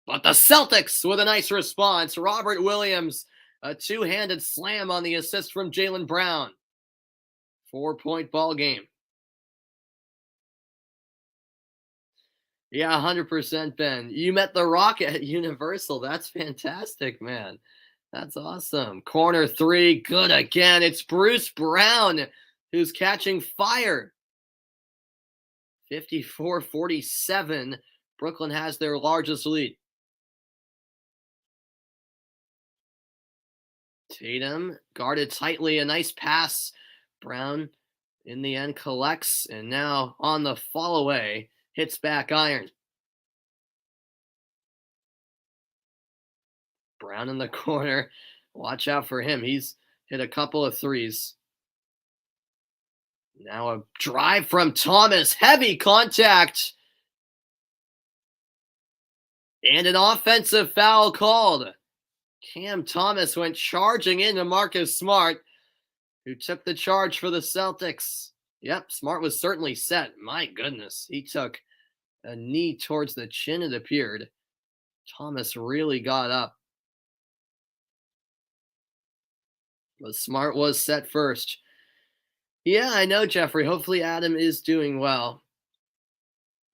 But the Celtics with a nice response. Robert Williams, a two-handed slam on the assist from Jaylen Brown. 4-point ball game. Yeah, 100%, Ben. You met The Rock at Universal. That's fantastic, man. That's awesome. Corner 3, good again. It's Bruce Brown who's catching fire. 54-47. Brooklyn has their largest lead. Tatum guarded tightly. A nice pass Brown in the end collects, and now on the fall away, hits back iron. Brown in the corner. Watch out for him. He's hit a couple of threes. Now a drive from Thomas. Heavy contact. And an offensive foul called. Cam Thomas went charging into Marcus Smart, who took the charge for the Celtics. Yep, Smart was certainly set. My goodness, he took a knee towards the chin, it appeared. Thomas really got up. But Smart was set first. Yeah, I know, Jeffrey. Hopefully Adam is doing well.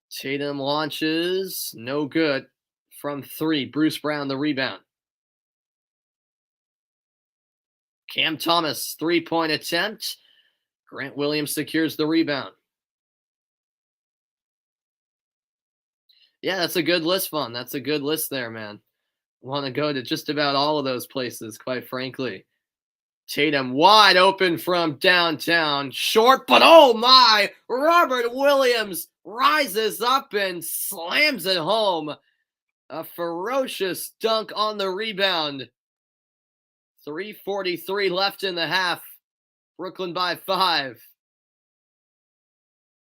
Tatum launches. No good. From 3. Bruce Brown, the rebound. Cam Thomas, 3-point attempt. Grant Williams secures the rebound. Yeah, that's a good list, Vaughn. That's a good list there, man. Want to go to just about all of those places, quite frankly. Tatum wide open from downtown. Short, but oh my! Robert Williams rises up and slams it home. A ferocious dunk on the rebound. 3:43 left in the half. Brooklyn by 5.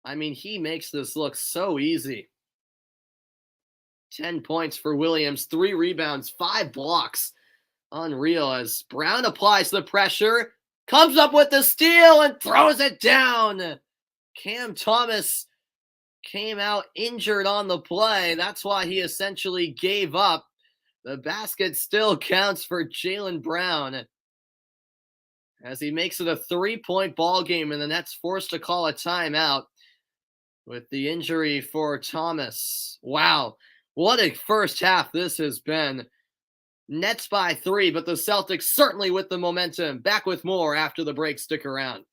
I mean, he makes this look so easy. 10 points for Williams, 3 rebounds, 5 blocks. Unreal as Brown applies the pressure, comes up with the steal and throws it down. Cam Thomas came out injured on the play. That's why he essentially gave up. The basket still counts for Jaylen Brown as he makes it a 3-point ball game, and the Nets forced to call a timeout with the injury for Thomas. Wow, what a first half this has been. Nets by 3, but the Celtics certainly with the momentum. Back with more after the break. Stick around.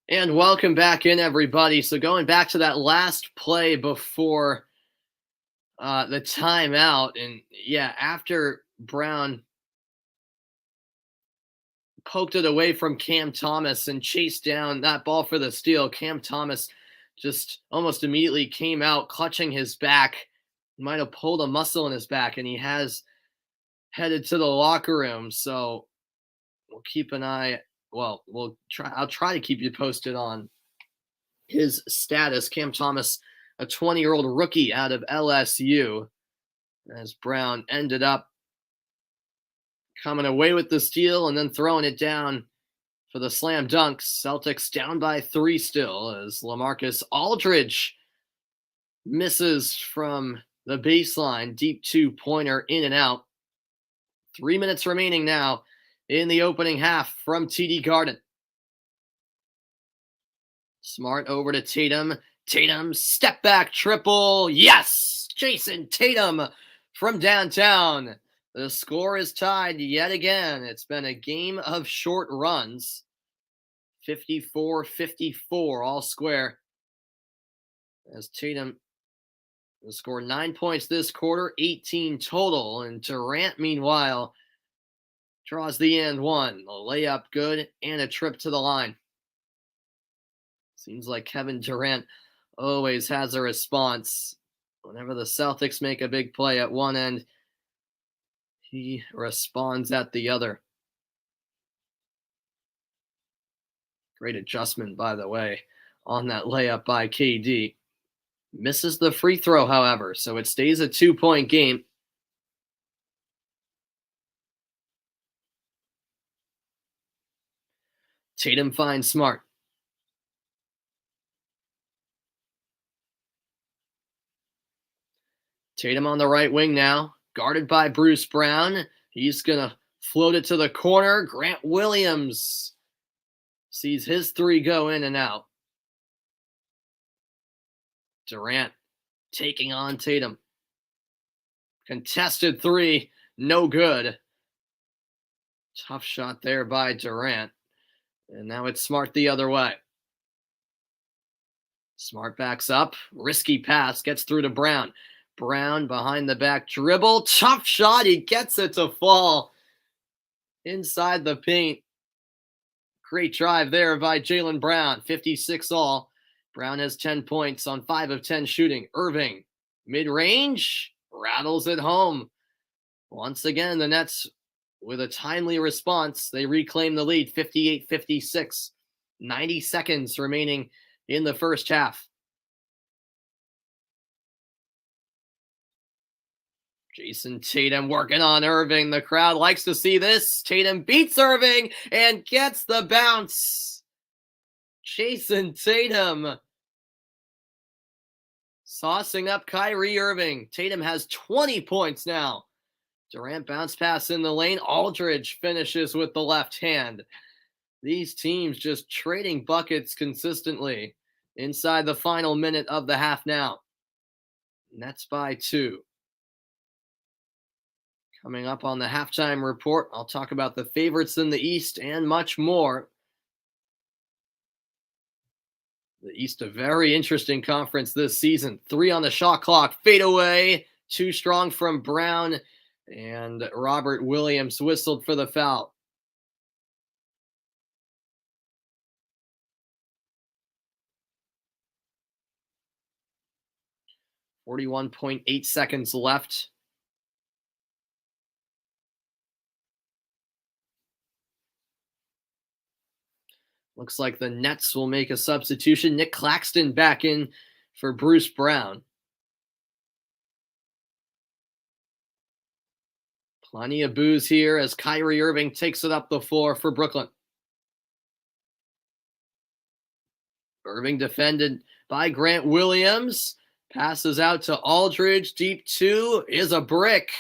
And welcome back in, everybody. So going back to that last play before the timeout, and yeah, after Brown poked it away from Cam Thomas and chased down that ball for the steal, Cam Thomas just almost immediately came out clutching his back Might have pulled a muscle in his back, and he has headed to the locker room. So we'll keep an eye. Well, I'll try to keep you posted on his status. Cam Thomas, a 20-year-old rookie out of LSU, as Brown ended up coming away with the steal and then throwing it down for the slam dunks. Celtics down by 3 still, as LaMarcus Aldridge misses from the baseline. Deep 2-pointer in and out. 3 minutes remaining now in the opening half from TD Garden. Smart over to Tatum. Tatum, step back triple. Yes! Jason Tatum from downtown. The score is tied yet again. It's been a game of short runs. 54-54, all square. As Tatum will score 9 points this quarter, 18 total. And Durant, meanwhile, draws the and one. A layup good and a trip to the line. Seems like Kevin Durant always has a response. Whenever the Celtics make a big play at one end, he responds at the other. Great adjustment, by the way, on that layup by KD. Misses the free throw, however, so it stays a 2-point game. Tatum finds Smart. Tatum on the right wing now, guarded by Bruce Brown. He's going to float it to the corner. Grant Williams sees his 3 go in and out. Durant taking on Tatum. Contested 3, no good. Tough shot there by Durant. And now it's Smart the other way. Smart backs up. Risky pass. Gets through to Brown. Brown behind the back dribble. Tough shot. He gets it to fall inside the paint. Great drive there by Jaylen Brown. 56 all. Brown has 10 points on 5 of 10 shooting. Irving, mid-range, rattles it home. Once again, the Nets, with a timely response, they reclaim the lead, 58-56. 90 seconds remaining in the first half. Jason Tatum working on Irving. The crowd likes to see this. Tatum beats Irving and gets the bounce. Jason Tatum saucing up Kyrie Irving. Tatum has 20 points now. Durant bounce pass in the lane. Aldridge finishes with the left hand. These teams just trading buckets consistently inside the final minute of the half now. Nets by 2. Coming up on the halftime report, I'll talk about the favorites in the East and much more. The East, a very interesting conference this season. 3 on the shot clock. Fade away. Too strong from Brown. And Robert Williams whistled for the foul. .8 seconds left. Looks like the Nets will make a substitution. Nick Claxton back in for Bruce Brown. Plenty of boos here as Kyrie Irving takes it up the floor for Brooklyn. Irving defended by Grant Williams. Passes out to Aldridge. Deep 2 is a brick.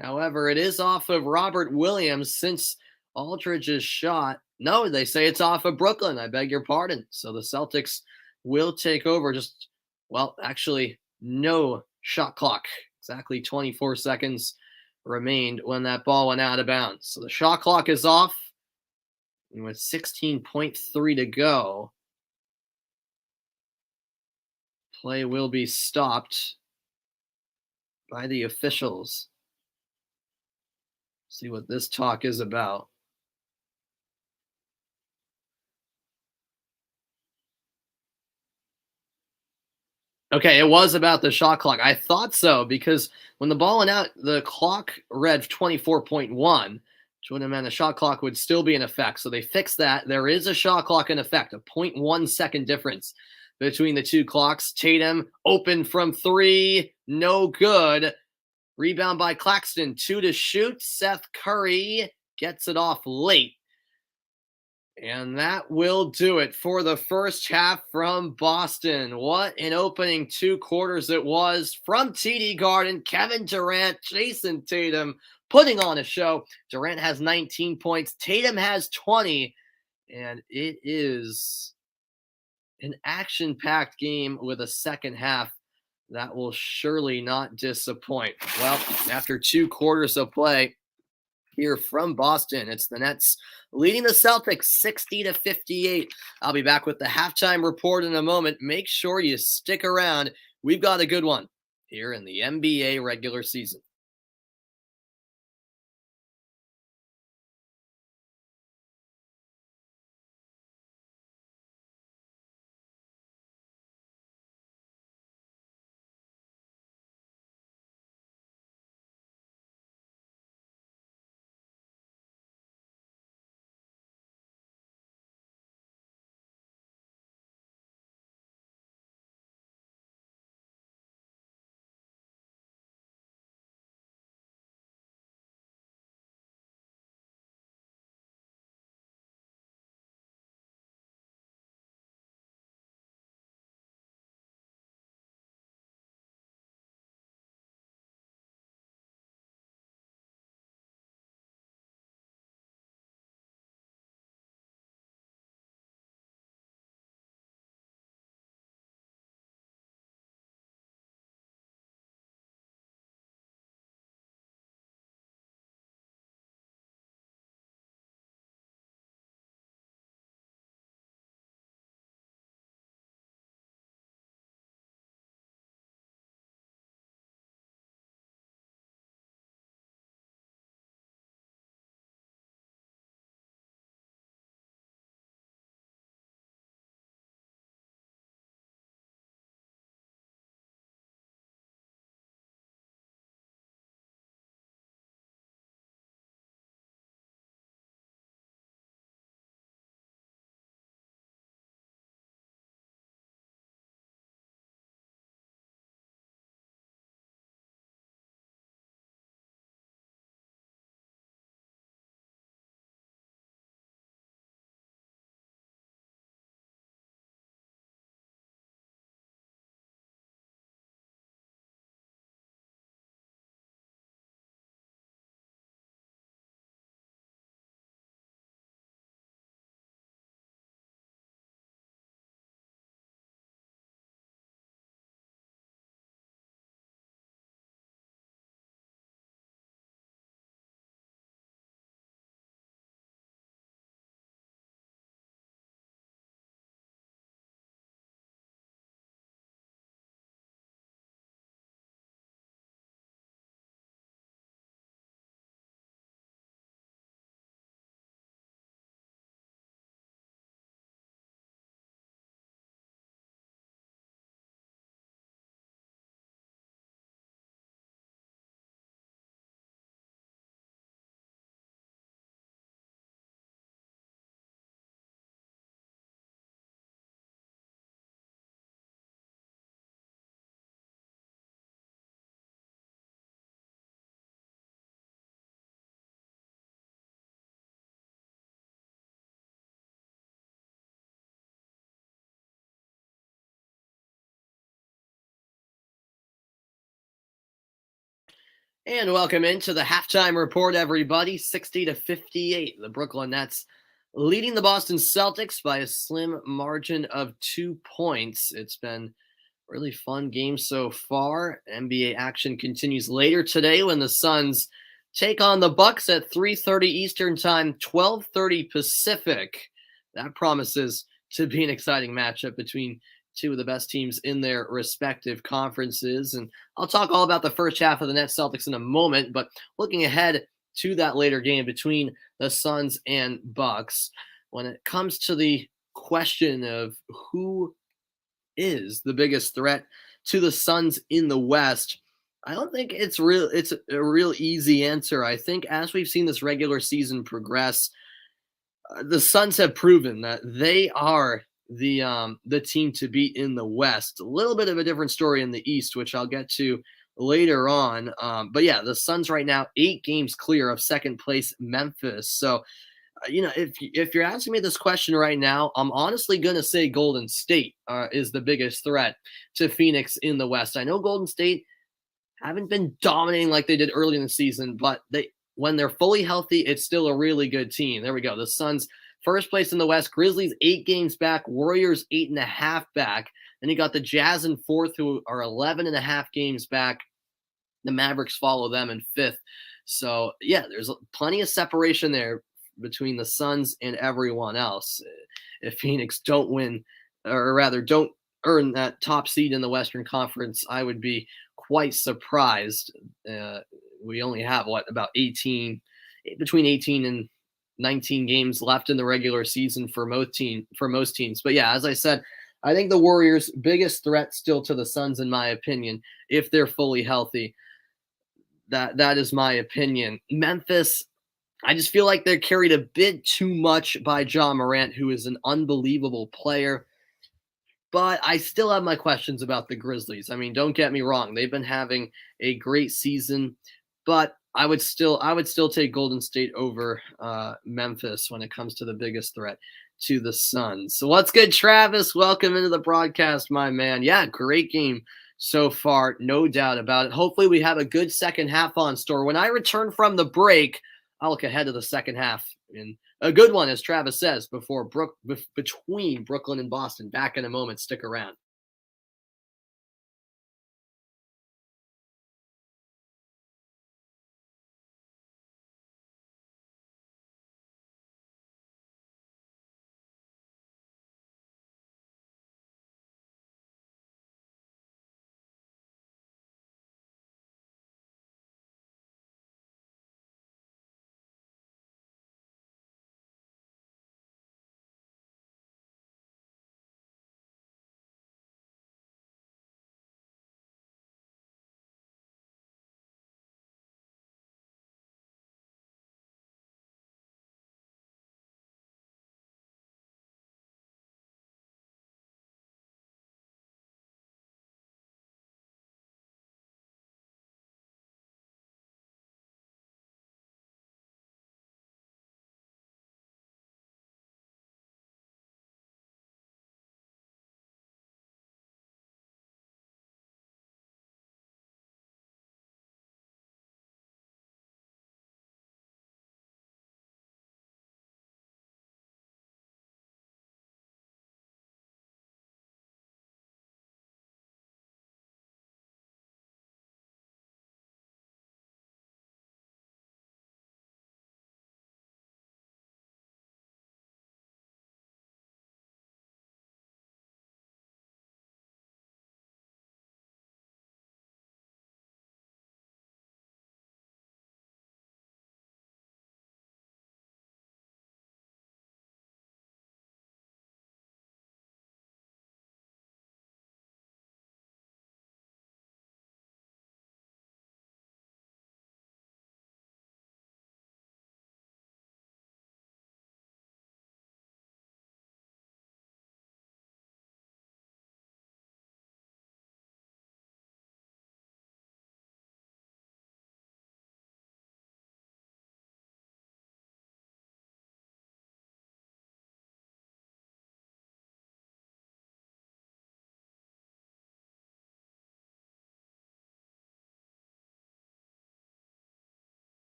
However, it is off of Robert Williams since Aldridge's shot. No, they say it's off of Brooklyn. I beg your pardon. So the Celtics will take over. Actually, no shot clock. Exactly 24 seconds remained when that ball went out of bounds. So the shot clock is off. And with 16.3 to go, play will be stopped by the officials. See what this talk is about. Okay, it was about the shot clock. I thought so because when the ball went out, the clock read 24.1, which would have meant the shot clock would still be in effect. So they fixed that. There is a shot clock in effect, a zero point 0.1 second difference between the two clocks. Tatum open from three, no good. Rebound by Claxton, two to shoot. Seth Curry gets it off late. And that will do it for the first half from Boston. What an opening two quarters it was from TD Garden. Kevin Durant, Jason Tatum putting on a show. Durant has 19 points, Tatum has 20, and it is an action packed game with a second half that will surely not disappoint. Well, after two quarters of play, here from Boston. It's the Nets leading the Celtics 60-58. I'll be back with the halftime report in a moment. Make sure you stick around. We've got a good one here in the NBA regular season. And welcome into the halftime report, everybody. 60-58. The Brooklyn Nets leading the Boston Celtics by a slim margin of 2 points. It's been really fun game so far. NBA action continues later today when the Suns take on the Bucks at 3:30 Eastern Time, 12:30 Pacific. That promises to be an exciting matchup between two of the best teams in their respective conferences. And I'll talk all about the first half of the Nets Celtics in a moment, but looking ahead to that later game between the Suns and Bucks, when it comes to the question of who is the biggest threat to the Suns in the West, I don't think it's a real easy answer. I think as we've seen this regular season progress, the Suns have proven that they are the team to beat in the West. A little bit of a different story in the East, which I'll get to later on. But yeah, the Suns right now 8 games clear of second place Memphis. So if you're asking me this question right now, I'm honestly gonna say Golden State is the biggest threat to Phoenix in the West. I know Golden State haven't been dominating like they did early in the season, but they when they're fully healthy, it's still a really good team. There we go. The Suns first place in the West, Grizzlies 8 games back, Warriors 8.5 back. Then you got the Jazz in fourth, who are 11.5 games back. The Mavericks follow them in fifth. So yeah, there's plenty of separation there between the Suns and everyone else. If Phoenix don't win, or rather don't earn that top seed in the Western Conference, I would be quite surprised. We only have about 18, between 18 and 19 games left in the regular season for most teams. But yeah, as I said, I think the Warriors' biggest threat still to the Suns, in my opinion, if they're fully healthy. That is my opinion. Memphis, I just feel like they're carried a bit too much by Ja Morant, who is an unbelievable player. But I still have my questions about the Grizzlies. I mean, don't get me wrong; they've been having a great season, but I would still take Golden State over Memphis when it comes to the biggest threat to the Suns. So what's good, Travis? Welcome into the broadcast, my man. Yeah, great game so far, no doubt about it. Hopefully, we have a good second half on store. When I return from the break, I'll look ahead to the second half in a good one, as Travis says, between Brooklyn and Boston. Back in a moment. Stick around.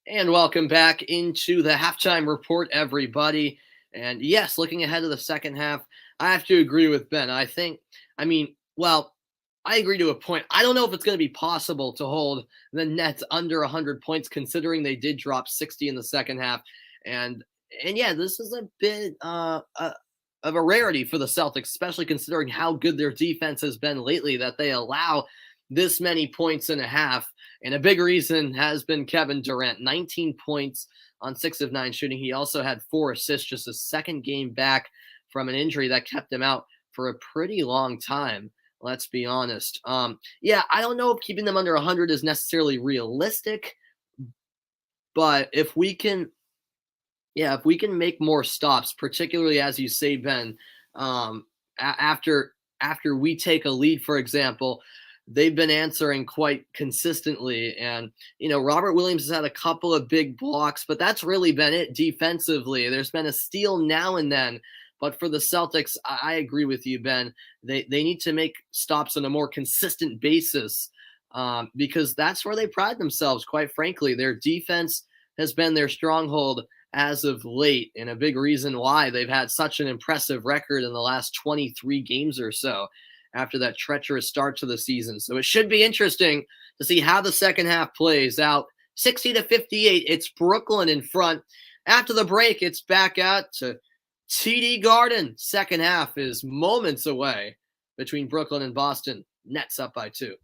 And welcome back into the halftime report, everybody. And yes, looking ahead to the second half, I have to agree with Ben. I agree to a point. I don't know if it's going to be possible to hold the Nets under 100 points, considering they did drop 60 in the second half. And and yeah, this is a bit of a rarity for the Celtics, especially considering how good their defense has been lately, that they allow this many points and a half. And a big reason has been Kevin Durant, 19 points on 6 of 9 shooting. He also had 4 assists, just a second game back from an injury that kept him out for a pretty long time. Let's be honest. Yeah, I don't know if keeping them under 100 is necessarily realistic, but if we can make more stops, particularly as you say, Ben, after we take a lead, for example, they've been answering quite consistently. And Robert Williams has had a couple of big blocks, but that's really been it defensively. There's been a steal now and then. But for the Celtics, I agree with you, Ben. They need to make stops on a more consistent basis because that's where they pride themselves, quite frankly. Their defense has been their stronghold as of late, and a big reason why they've had such an impressive record in the last 23 games or so after that treacherous start to the season. So it should be interesting to see how the second half plays out. 60-58, it's Brooklyn in front. After the break, it's back out to TD Garden. Second half is moments away between Brooklyn and Boston. Nets up by 2.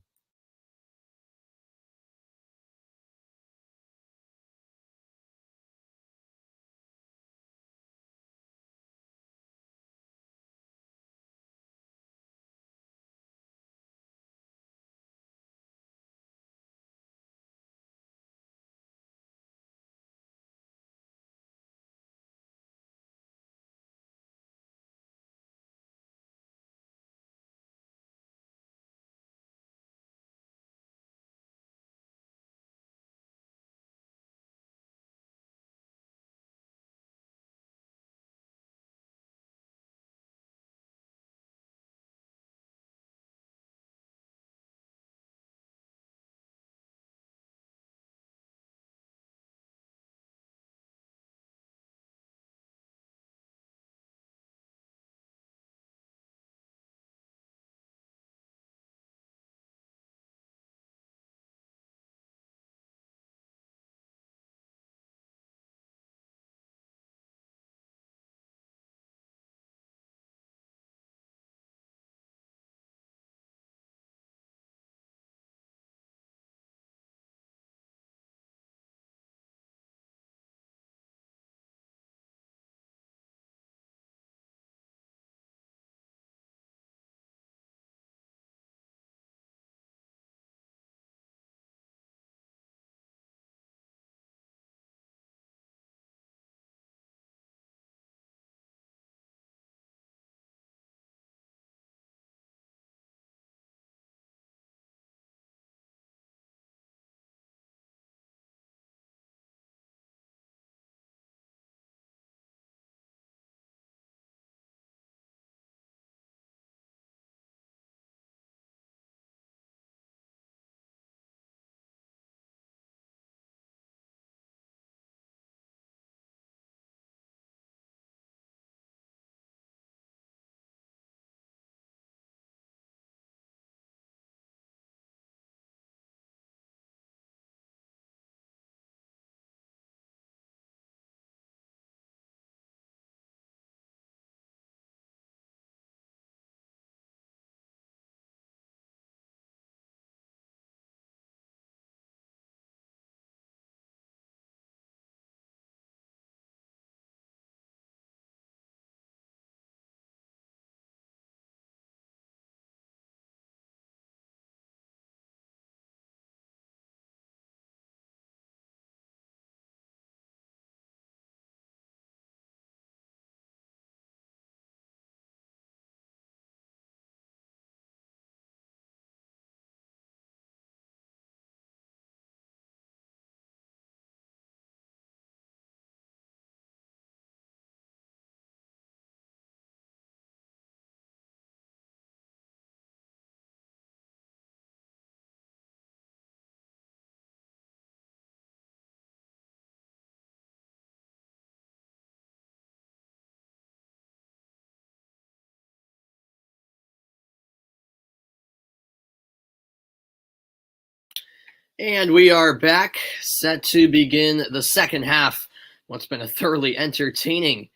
And we are back, set to begin the second half. What's been a thoroughly entertaining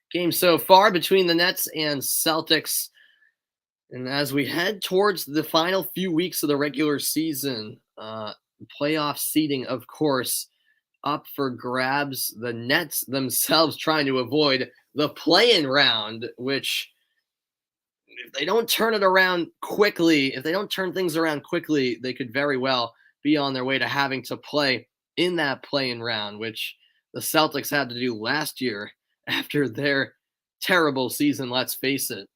game so far between the Nets and Celtics. And as we head towards the final few weeks of the regular season, playoff seeding, of course, up for grabs. The Nets themselves trying to avoid the play-in round, which if they don't turn it around quickly, if they don't turn things around quickly, they could very well be on their way to having to play in that play-in round, which the Celtics had to do last year after their terrible season, let's face it.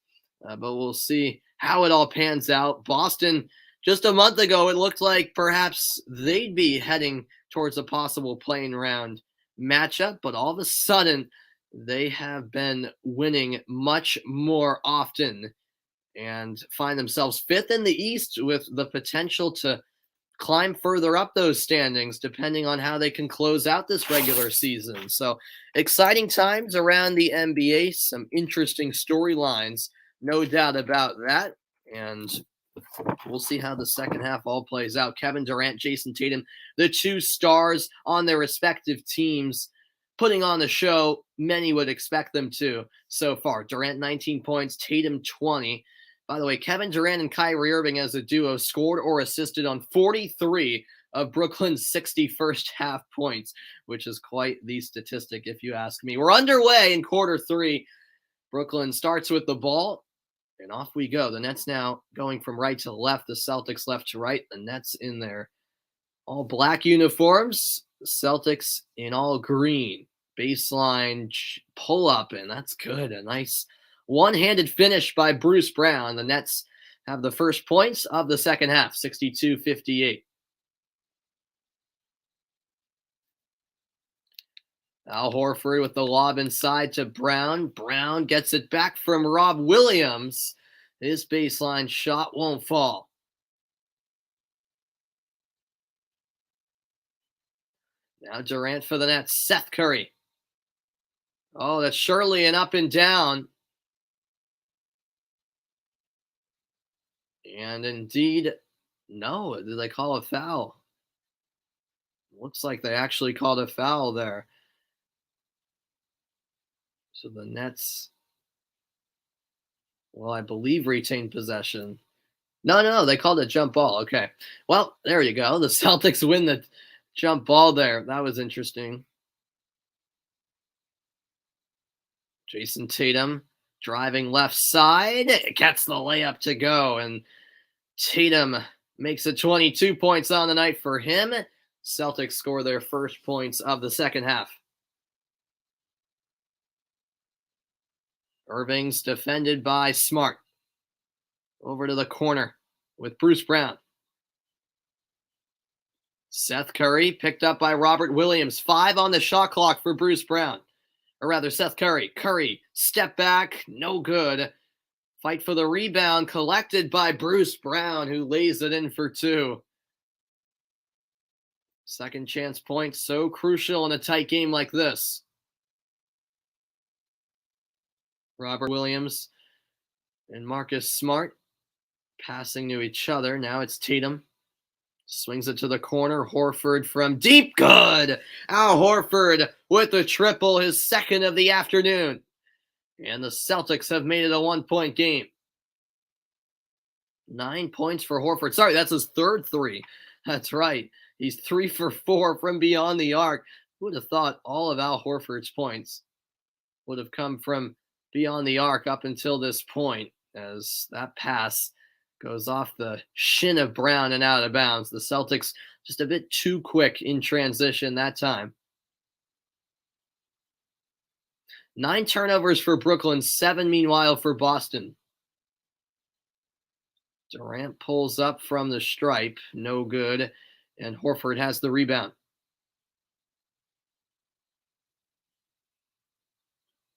But we'll see how it all pans out. Boston, just a month ago, it looked like perhaps they'd be heading towards a possible play-in round matchup, but all of a sudden, they have been winning much more often and find themselves fifth in the East with the potential to climb further up those standings depending on how they can close out this regular season. So, exciting times around the NBA, some interesting storylines, no doubt about that. And we'll see how the second half all plays out. Kevin Durant, Jason Tatum, the two stars on their respective teams, putting on the show many would expect them to so far. Durant 19 points, Tatum 20. By the way, Kevin Durant and Kyrie Irving as a duo scored or assisted on 43 of Brooklyn's 60 first half points, which is quite the statistic if you ask me. We're underway in quarter three. Brooklyn starts with the ball, and off we go. The Nets now going from right to left, the Celtics left to right. The Nets in their all black uniforms, the Celtics in all green. Baseline pull up, and that's good. A nice one-handed finish by Bruce Brown. The Nets have the first points of the second half, 62-58. Al Horford with the lob inside to Brown. Brown gets it back from Rob Williams. His baseline shot won't fall. Now Durant for the Nets. Seth Curry. Oh, that's surely an up and down. And indeed, no. Did they call a foul? Looks like they actually called a foul there. So the Nets, well, I believe retained possession. No, they called it jump ball. Okay. Well, there you go. The Celtics win the jump ball there. That was interesting. Jason Tatum driving left side. Gets the layup to go. And Tatum makes it 22 points on the night for him. Celtics score their first points of the second half. Irving's defended by Smart. Over to the corner with Bruce Brown. Seth Curry picked up by Robert Williams. 5 on the shot clock for Bruce Brown. Or rather, Seth Curry. Curry, step back, no good. Fight for the rebound, collected by Bruce Brown, who lays it in for 2. Second chance point, so crucial in a tight game like this. Robert Williams and Marcus Smart passing to each other. Now it's Tatum. Swings it to the corner. Horford from deep. Good. Al Horford with a triple, his second of the afternoon. And the Celtics have made it a 1-point game. 9 points for Horford. Sorry, that's his third 3. That's right. He's 3 for 4 from beyond the arc. Who would have thought all of Al Horford's points would have come from beyond the arc up until this point, as that pass goes off the shin of Brown and out of bounds. The Celtics just a bit too quick in transition that time. 9 turnovers for Brooklyn, 7 meanwhile for Boston. Durant pulls up from the stripe, no good, and Horford has the rebound.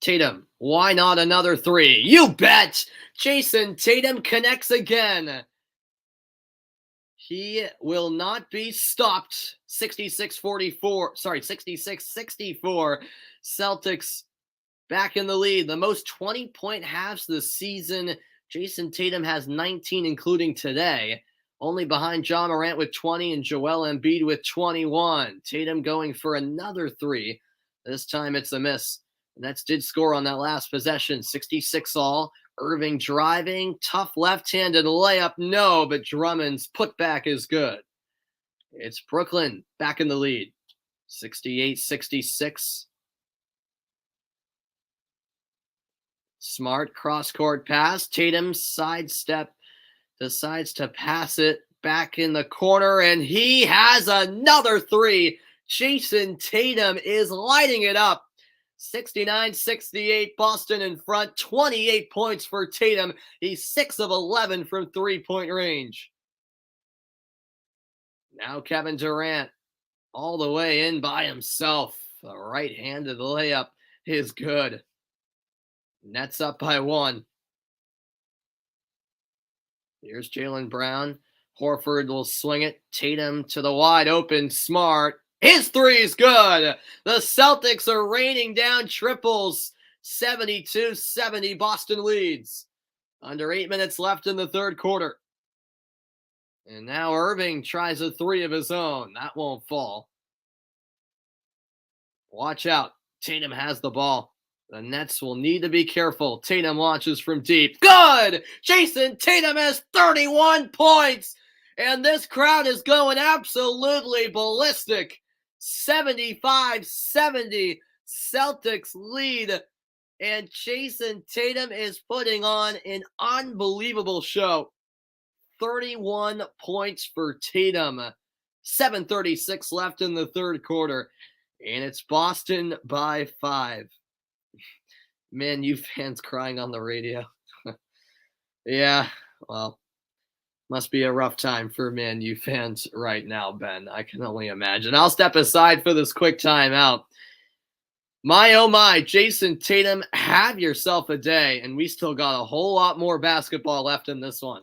Tatum, why not another 3? You bet! Jason Tatum connects again. He will not be stopped. 66-44. Sorry, 66-64. Celtics back in the lead. The most 20-point halves this season. Jason Tatum has 19, including today. Only behind Ja Morant with 20 and Joel Embiid with 21. Tatum going for another 3. This time it's a miss. The Nets did score on that last possession. 66 all. Irving driving. Tough left-handed layup. No, but Drummond's putback is good. It's Brooklyn back in the lead. 68-66. Smart cross-court pass. Tatum sidestep, decides to pass it back in the corner, and he has another three. Jason Tatum is lighting it up. 69-68, Boston in front. 28 points for Tatum. He's 6 of 11 from three-point range. Now Kevin Durant all the way in by himself. The right-handed layup is good. Nets up by 1. Here's Jaylen Brown. Horford will swing it. Tatum to the wide open Smart. His three is good. The Celtics are raining down triples. 72-70, Boston leads. Under 8 minutes left in the third quarter. And now Irving tries a three of his own. That won't fall. Watch out. Tatum has the ball. The Nets will need to be careful. Tatum launches from deep. Good! Jason Tatum has 31 points. And this crowd is going absolutely ballistic. 75-70. Celtics lead. And Jason Tatum is putting on an unbelievable show. 31 points for Tatum. 7:36 left in the third quarter. And it's Boston by 5. Man, you fans crying on the radio. Yeah, well, must be a rough time for Man U fans right now, Ben. I can only imagine. I'll step aside for this quick timeout. My, oh my, Jason Tatum, have yourself a day, and we still got a whole lot more basketball left in this one.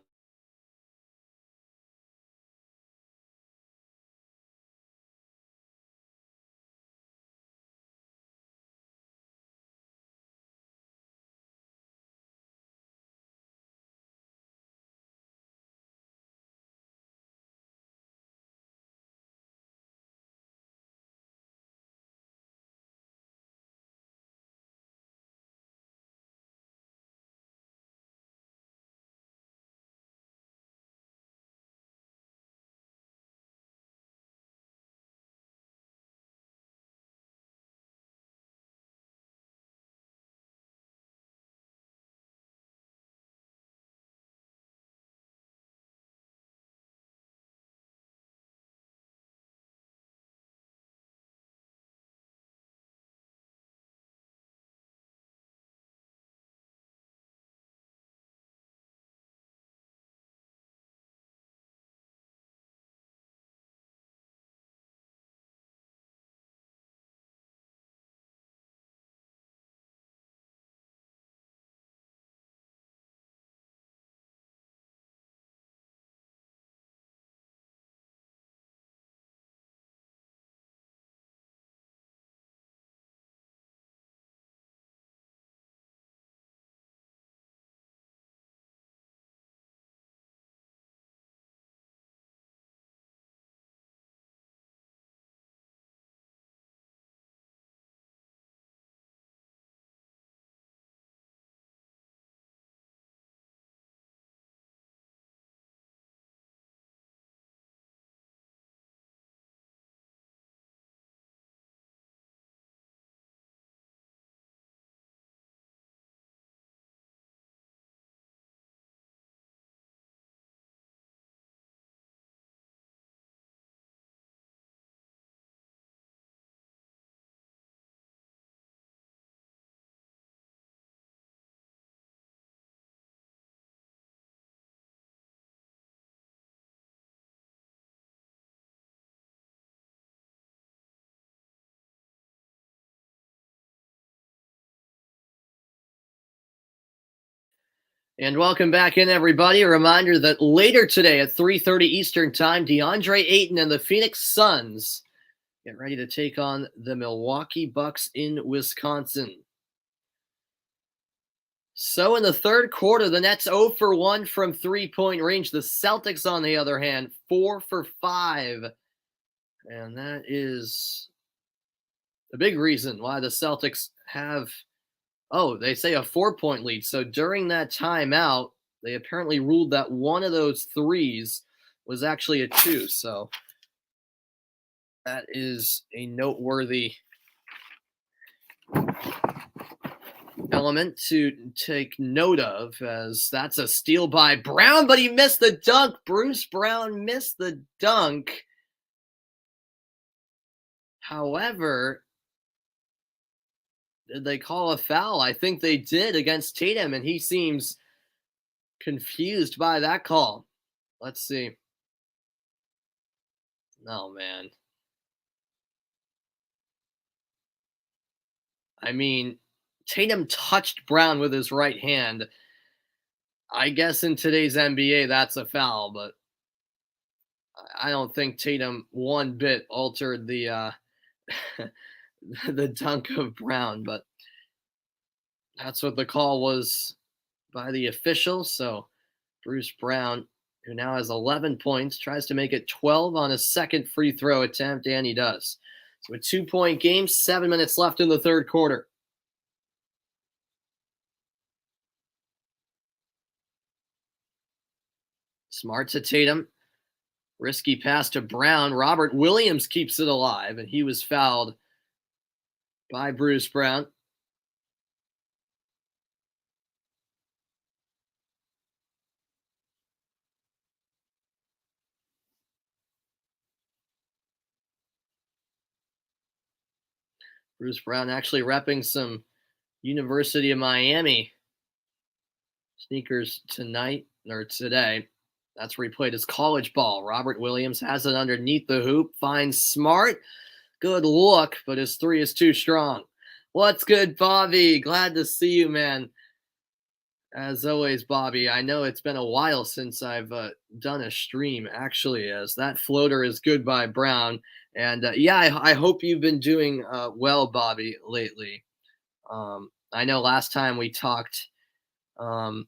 And welcome back in, everybody. A reminder that later today at 3:30 Eastern Time, DeAndre Ayton and the Phoenix Suns get ready to take on the Milwaukee Bucks in Wisconsin. So in the third quarter, the Nets 0 for 1 from three-point range. The Celtics, on the other hand, 4 for 5. And that is a big reason why the Celtics have, they say a 4-point lead. So during that timeout, they apparently ruled that one of those threes was actually a 2. So that is a noteworthy element to take note of, as that's a steal by Brown, but he missed the dunk. Bruce Brown missed the dunk. However, did they call a foul? I think they did against Tatum, and he seems confused by that call. Let's see. Oh, man. I mean, Tatum touched Brown with his right hand. I guess in today's NBA, that's a foul, but I don't think Tatum one bit altered the the dunk of Brown, but that's what the call was by the officials. So Bruce Brown, who now has 11 points, tries to make it 12 on a second free throw attempt, and he does. So a 2-point game, 7 minutes left in the third quarter. Smart to Tatum. Risky pass to Brown. Robert Williams keeps it alive, and he was fouled by Bruce Brown. Bruce Brown actually repping some University of Miami sneakers tonight or today. That's where he played his college ball. Robert Williams has it underneath the hoop, finds Smart. Good look, but his three is too strong. What's good, Bobby? Glad to see you, man. As always, Bobby, I know it's been a while since I've done a stream, actually, as that floater is good by Brown. And yeah, I hope you've been doing well, Bobby, lately. I know last time we talked, um,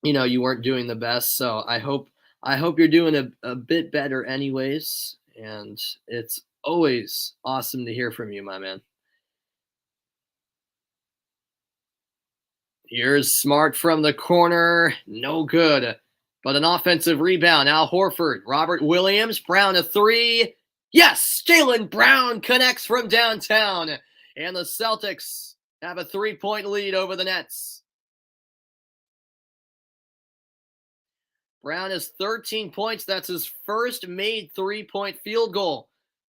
you weren't doing the best, so I hope you're doing a bit better anyways. And it's always awesome to hear from you, my man. Here's Smart from the corner. No good. But an offensive rebound. Al Horford, Robert Williams, Brown a three. Yes, Jaylen Brown connects from downtown. And the Celtics have a 3-point lead over the Nets. Brown has 13 points. That's his first made 3-point field goal.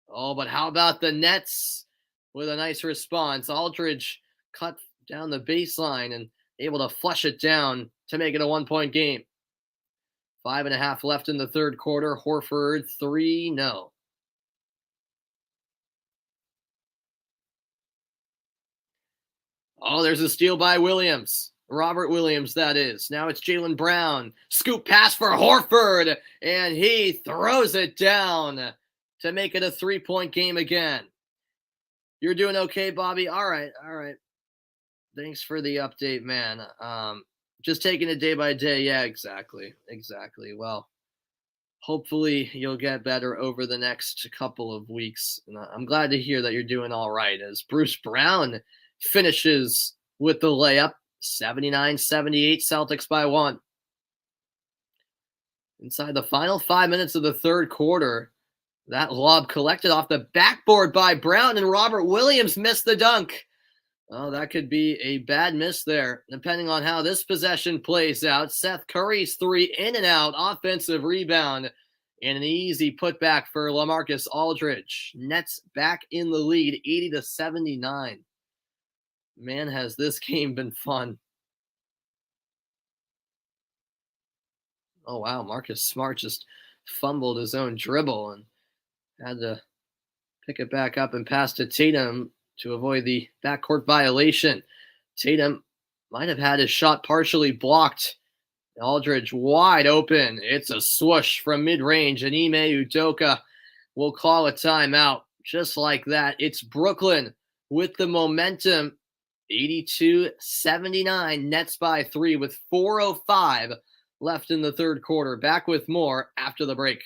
Oh, but how about the Nets with a nice response? Aldridge cut down the baseline and able to flush it down to make it a 1-point game. 5.5 left in the third quarter. Horford, 3, no. Oh, there's a steal by Williams. Robert Williams, that is. Now it's Jaylen Brown. Scoop pass for Horford, and he throws it down to make it a 3-point game again. You're doing okay, Bobby? All right, all right. Thanks for the update, man. Just taking it day by day. Yeah, exactly. Exactly. Well, hopefully you'll get better over the next couple of weeks. And I'm glad to hear that you're doing all right, as Bruce Brown finishes with the layup. 79-78, Celtics by 1. Inside the final 5 minutes of the third quarter, that lob collected off the backboard by Brown, and Robert Williams missed the dunk. Oh, that could be a bad miss there, depending on how this possession plays out. Seth Curry's three in and out, offensive rebound, and an easy putback for LaMarcus Aldridge. Nets back in the lead, 80-79. Man, has this game been fun. Oh, wow, Marcus Smart just fumbled his own dribble and had to pick it back up and pass to Tatum to avoid the backcourt violation. Tatum might have had his shot partially blocked. Aldridge wide open. It's a swoosh from mid-range, and Ime Udoka will call a timeout. Just like that, it's Brooklyn with the momentum. 82-79, Nets by 3 with 4:05 left in the third quarter. Back with more after the break.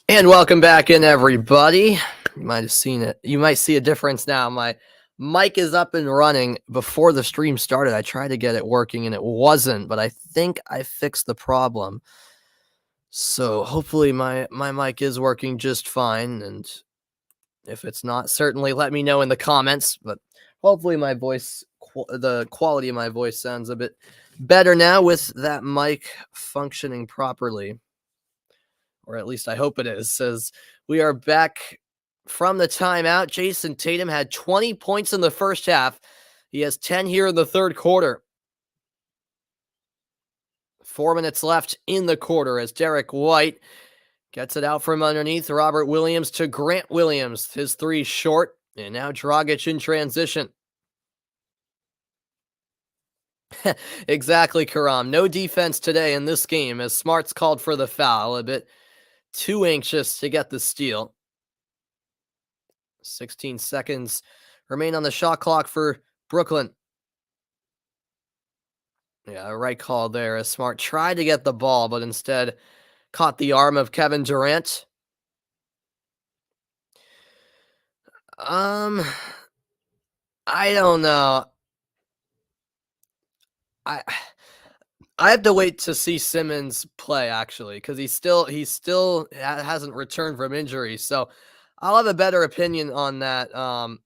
And welcome back in, everybody. You might have seen it. You might see a difference now. My mic is up and running. Before the stream started, I tried to get it working and it wasn't, but I think I fixed the problem. So hopefully my mic is working just fine. And if it's not, certainly let me know in the comments. But hopefully my voice, the quality of my voice sounds a bit better now with that mic functioning properly. Or at least I hope it is, says we are back from the timeout. Jason Tatum had 20 points in the first half. He has 10 here in the third quarter. 4 minutes left in the quarter as Derek White gets it out from underneath Robert Williams to Grant Williams. His three short, and now Dragic in transition. Exactly, Karam. No defense today in this game as Smart's called for the foul. A bit too anxious to get the steal. 16 seconds remain on the shot clock for Brooklyn. Yeah, right call there as Smart tried to get the ball, but instead caught the arm of Kevin Durant. I don't know. I I have to wait to see Simmons play actually, because he still hasn't returned from injury. So I'll have a better opinion on that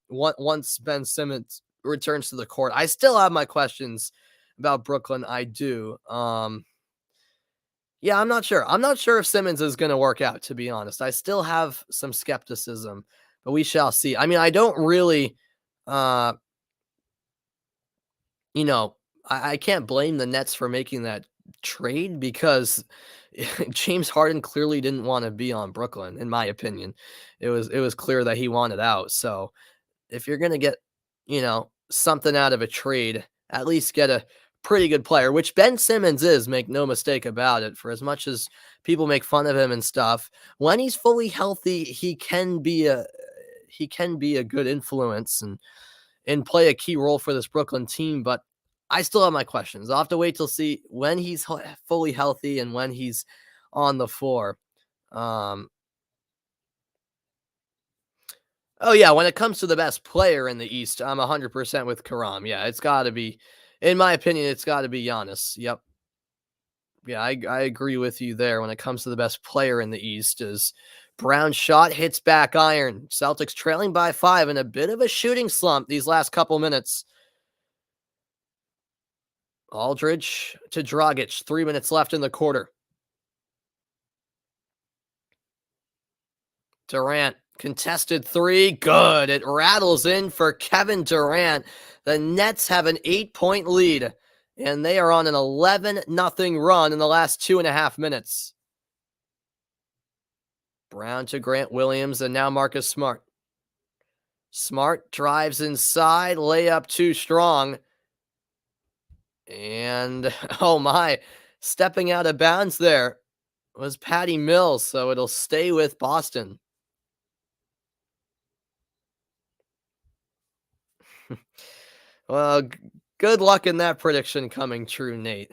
once Ben Simmons returns to the court. I still have my questions about Brooklyn. I do. Yeah, I'm not sure. I'm not sure if Simmons is going to work out, to be honest. I still have some skepticism, but we shall see. I mean, I don't really, uh, you know, I can't blame the Nets for making that trade because James Harden clearly didn't want to be on Brooklyn, in my opinion. It was clear that he wanted out. So if you're gonna get, something out of a trade, at least get a pretty good player, which Ben Simmons is, make no mistake about it. For as much as people make fun of him and stuff, when he's fully healthy, he can be a good influence and play a key role for this Brooklyn team. But I still have my questions. I'll have to wait till see when he's fully healthy and when he's on the floor. Um, Oh yeah, when it comes to the best player in the East, I'm 100% with Karam. Yeah, it's got to be, in my opinion, it's got to be Giannis. Yep. Yeah, I agree with you there. When it comes to the best player in the East, is Brown shot hits back iron. Celtics trailing by 5 in a bit of a shooting slump these last couple minutes. Aldridge to Dragic. 3 minutes left in the quarter. Durant, contested three, good. It rattles in for Kevin Durant. The Nets have an 8-point lead, and they are on an 11-0 run in the last 2.5 minutes. Brown to Grant Williams, and now Marcus Smart. Smart drives inside, layup too strong. And, oh my, stepping out of bounds there was Patty Mills, so it'll stay with Boston. Well, good luck in that prediction coming true, Nate.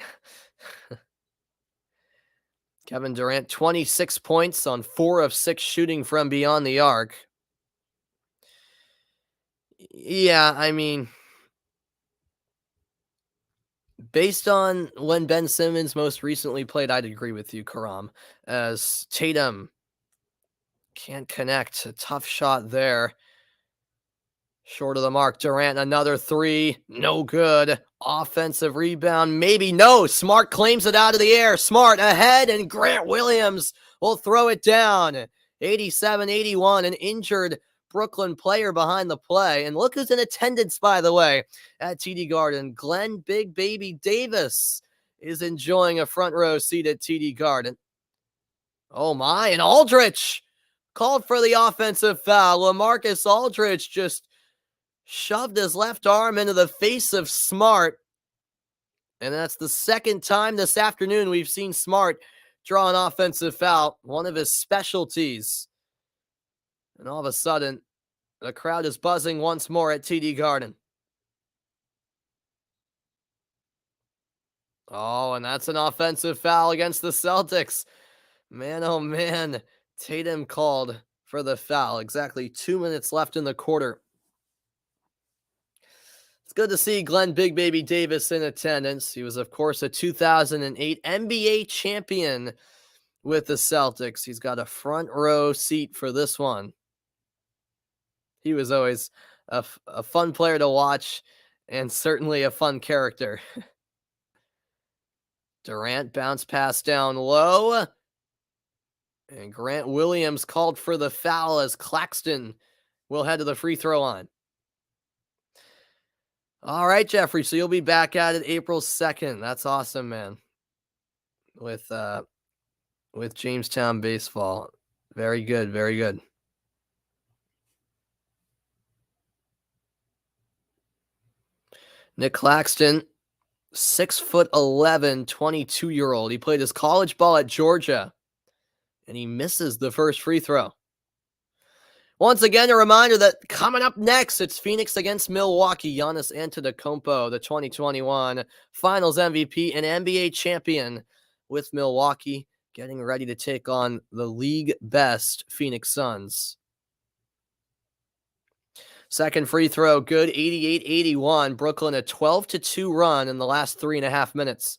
Kevin Durant, 26 points on 4 of 6 shooting from beyond the arc. Yeah, I mean, based on when Ben Simmons most recently played, I'd agree with you, Karam. As Tatum can't connect. A tough shot there. Short of the mark. Durant, another three. No good. Offensive rebound. Maybe no. Smart claims it out of the air. Smart ahead, and Grant Williams will throw it down. 87-81. An injured Brooklyn player behind the play. And look who's in attendance, by the way, at TD Garden. Glenn Big Baby Davis is enjoying a front row seat at TD Garden. Oh my, and Aldridge called for the offensive foul. LaMarcus Aldridge just shoved his left arm into the face of Smart. And that's the second time this afternoon we've seen Smart draw an offensive foul, one of his specialties. And all of a sudden, the crowd is buzzing once more at TD Garden. Oh, and that's an offensive foul against the Celtics. Man, oh man. Tatum called for the foul. Exactly 2 minutes left in the quarter. It's good to see Glenn Big Baby Davis in attendance. He was, of course, a 2008 NBA champion with the Celtics. He's got a front row seat for this one. He was always a fun player to watch and certainly a fun character. Durant bounced pass down low. And Grant Williams called for the foul as Claxton will head to the free throw line. All right, Jeffrey. So you'll be back at it April 2nd. That's awesome, man. With Jamestown baseball. Very good. Very good. Nick Claxton, 6'11", 22-year-old. He played his college ball at Georgia, and he misses the first free throw. Once again, a reminder that coming up next, it's Phoenix against Milwaukee. Giannis Antetokounmpo, the 2021 Finals MVP and NBA champion with Milwaukee, getting ready to take on the league best Phoenix Suns. Second free throw, good, 88-81. Brooklyn a 12-2 run in the last 3.5 minutes.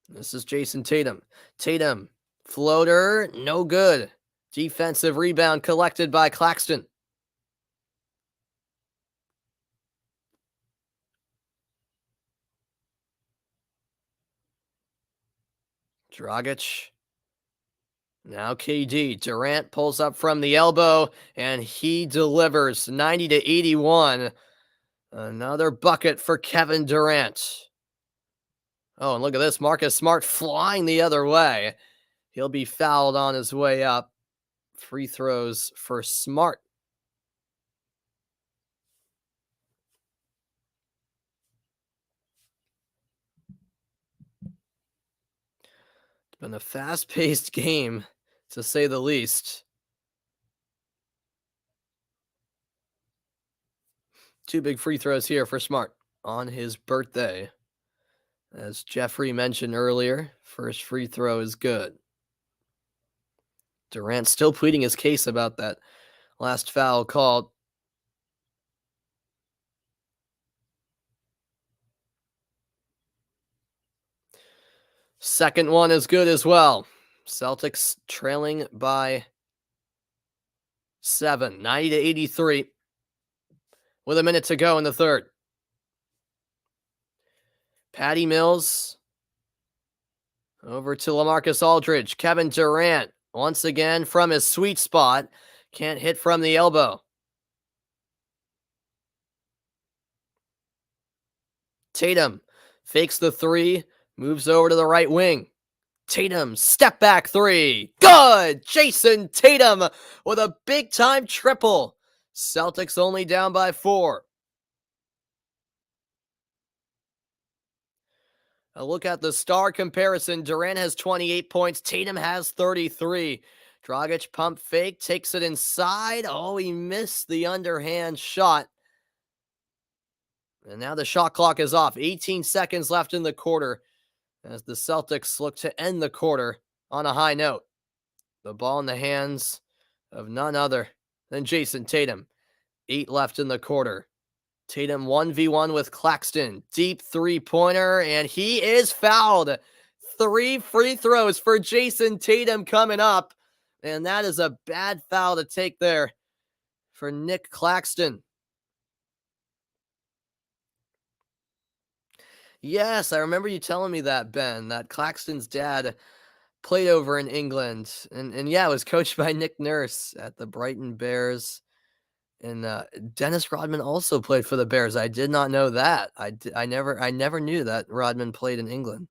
This is Jason Tatum. Tatum, floater, no good. Defensive rebound collected by Claxton. Dragic. Now KD. Durant pulls up from the elbow, and he delivers 90-81. Another bucket for Kevin Durant. Oh, and look at this. Marcus Smart flying the other way. He'll be fouled on his way up. Free throws for Smart. It's been a fast-paced game, to say the least. 2 big free throws here for Smart on his birthday. As Jeffrey mentioned earlier, first free throw is good. Durant still pleading his case about that last foul called. Second one is good as well. Celtics trailing by 7, 90-83, with a minute to go in the third. Patty Mills over to LaMarcus Aldridge. Kevin Durant once again from his sweet spot. Can't hit from the elbow. Tatum fakes the three, moves over to the right wing. Tatum, step back three. Good! Jason Tatum with a big-time triple. Celtics only down by 4. A look at the star comparison. Durant has 28 points. Tatum has 33. Dragic pump fake, takes it inside. Oh, he missed the underhand shot. And now the shot clock is off. 18 seconds left in the quarter as the Celtics look to end the quarter on a high note. The ball in the hands of none other than Jason Tatum. 8 left in the quarter. Tatum 1v1 with Claxton. Deep three-pointer, and he is fouled. 3 free throws for Jason Tatum coming up. And that is a bad foul to take there for Nick Claxton. Yes, I remember you telling me that, Ben, that Claxton's dad played over in England. And yeah, it was coached by Nick Nurse at the Brighton Bears. And Dennis Rodman also played for the Bears. I did not know that. I never knew that Rodman played in England,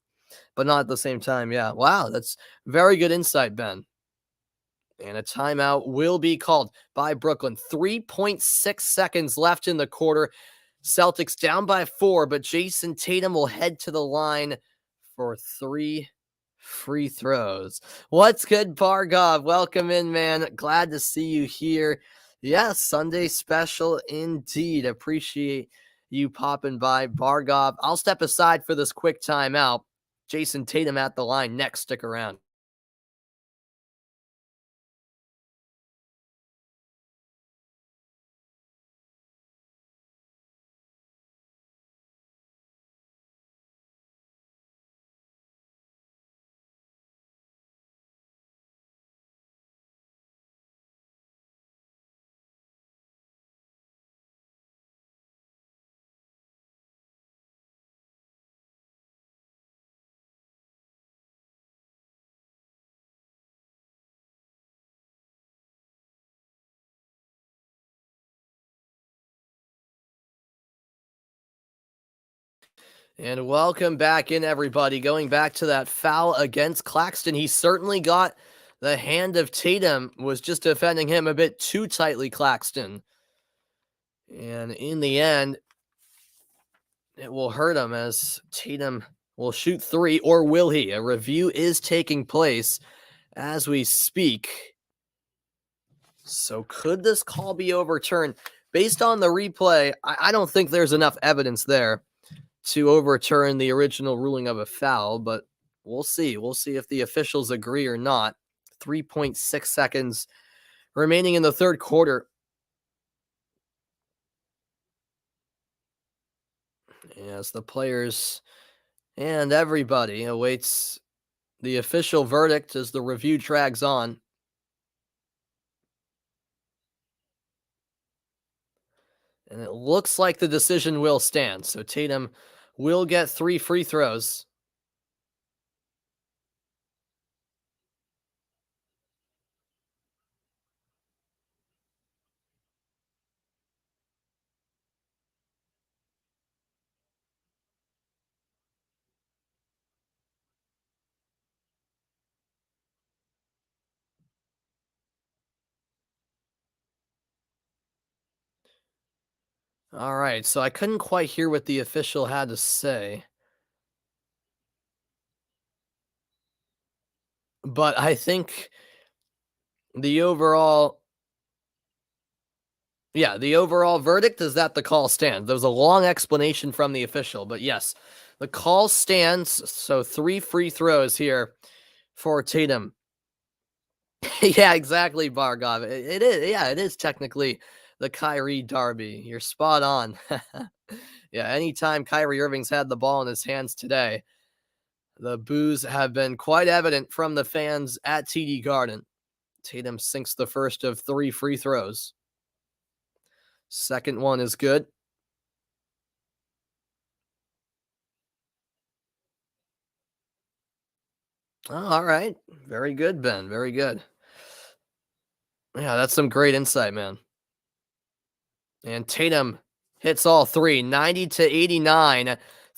but not at the same time. Yeah. Wow. That's very good insight, Ben. And a timeout will be called by Brooklyn. 3.6 seconds left in the quarter. Celtics down by 4, but Jason Tatum will head to the line for 3 free throws. What's good, Bargov? Welcome in, man. Glad to see you here. Yes, Sunday special indeed. Appreciate you popping by, Bargov. I'll step aside for this quick timeout. Jason Tatum at the line next. Stick around. And welcome back in, everybody. Going back to that foul against Claxton, he certainly got the hand of Tatum, was just defending him a bit too tightly, Claxton. And in the end, it will hurt him as Tatum will shoot three, or will he? A review is taking place as we speak. So could this call be overturned? Based on the replay, I don't think there's enough evidence there to overturn the original ruling of a foul, but we'll see. We'll see if the officials agree or not. 3.6 seconds remaining in the third quarter. As the players and everybody awaits the official verdict as the review drags on. And it looks like the decision will stand. So Tatum will get 3 free throws. All right, so I couldn't quite hear what the official had to say, but I think the overall the overall verdict is that the call stands. There was a long explanation from the official, but yes, the call stands. So 3 free throws here for Tatum. Yeah, exactly, Bargov. It is, yeah, it is technically the Kyrie Derby. You're spot on. Yeah, anytime Kyrie Irving's had the ball in his hands today, the boos have been quite evident from the fans at TD Garden. Tatum sinks the first of 3 free throws. Second one is good. Oh, all right. Very good, Ben. Very good. Yeah, that's some great insight, man. And Tatum hits all three, 90 to 89.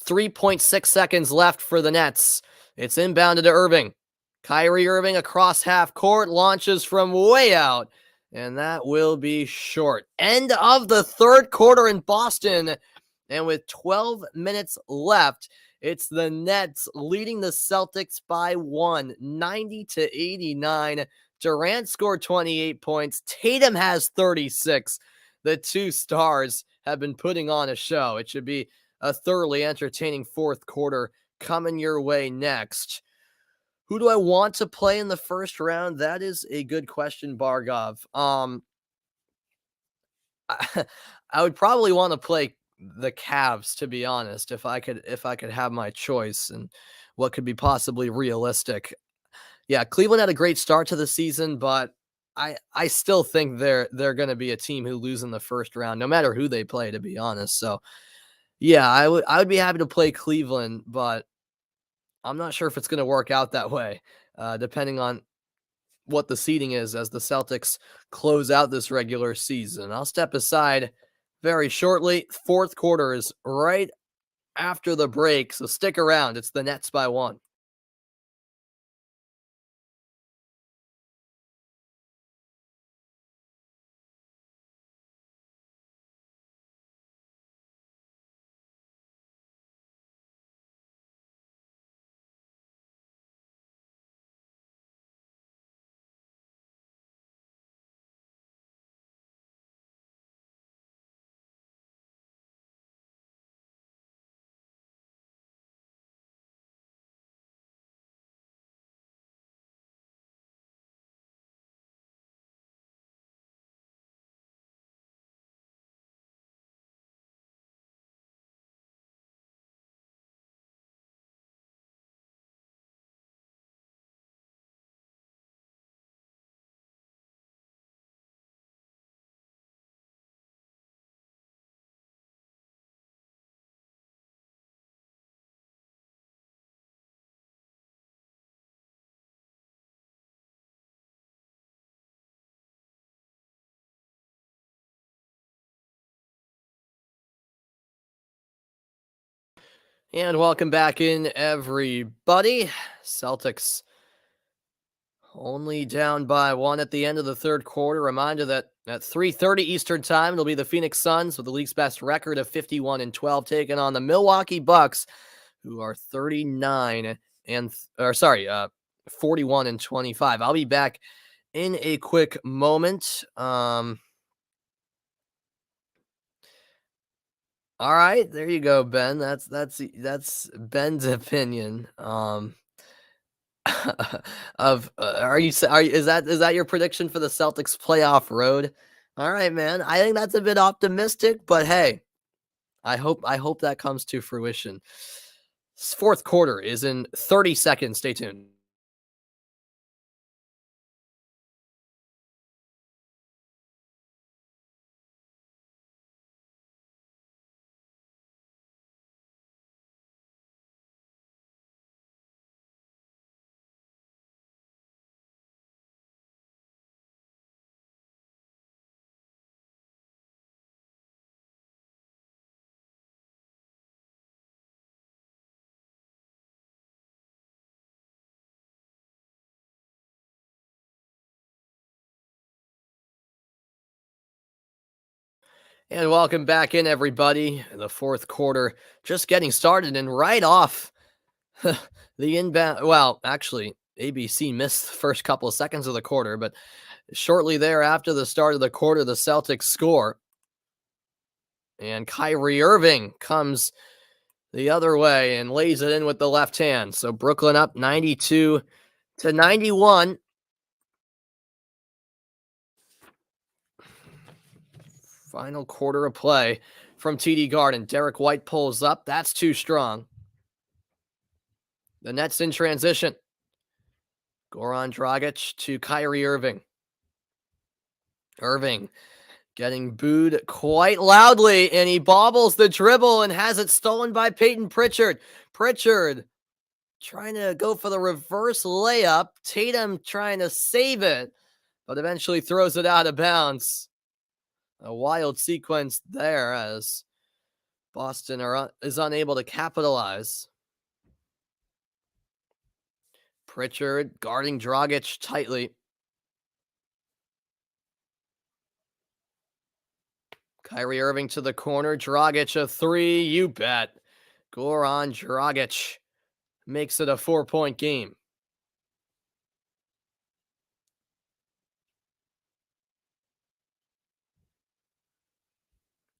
3.6 seconds left for the Nets. It's inbounded to Irving. Kyrie Irving across half court launches from way out, and that will be short. End of the third quarter in Boston. And with 12 minutes left, it's the Nets leading the Celtics by 1, 90 to 89. Durant scored 28 points. Tatum has 36. The two stars have been putting on a show. It should be a thoroughly entertaining fourth quarter coming your way next. Who do I want to play in the first round? That is a good question, Bargov. I would probably want to play the Cavs, to be honest, if I could have my choice and what could be possibly realistic. Yeah, Cleveland had a great start to the season, but I still think they're going to be a team who lose in the first round, no matter who they play, to be honest. So yeah, I would be happy to play Cleveland, but I'm not sure if it's going to work out that way, depending on what the seeding is as the Celtics close out this regular season. I'll step aside very shortly. Fourth quarter is right after the break, so stick around. It's the Nets by 1. And welcome back in, everybody. Celtics only down by one at the end of the third quarter. Reminder that at 3:30 Eastern Time, it'll be the Phoenix Suns with the league's best record of 51-12 taking on the Milwaukee Bucks, who are 41-25. I'll be back in a quick moment. All right, there you go, Ben. That's Ben's opinion. Of is that your prediction for the Celtics playoff road? All right, man. I think that's a bit optimistic, but hey, I hope that comes to fruition. Fourth quarter is in 30 seconds. Stay tuned. And welcome back in, everybody. The fourth quarter just getting started, and right off the inbound. Well, actually, ABC missed the first couple of seconds of the quarter, but shortly thereafter the start of the quarter, the Celtics score, and Kyrie Irving comes the other way and lays it in with the left hand. So Brooklyn up 92-91. Final quarter of play from TD Garden. Derek White pulls up. That's too strong. The Nets in transition. Goran Dragic to Kyrie Irving. Irving getting booed quite loudly, and he bobbles the dribble and has it stolen by Peyton Pritchard. Pritchard trying to go for the reverse layup. Tatum trying to save it, but eventually throws it out of bounds. A wild sequence there as Boston is unable to capitalize. Pritchard guarding Dragic tightly. Kyrie Irving to the corner. Dragic a three. You bet. Goran Dragic makes it a 4-point game.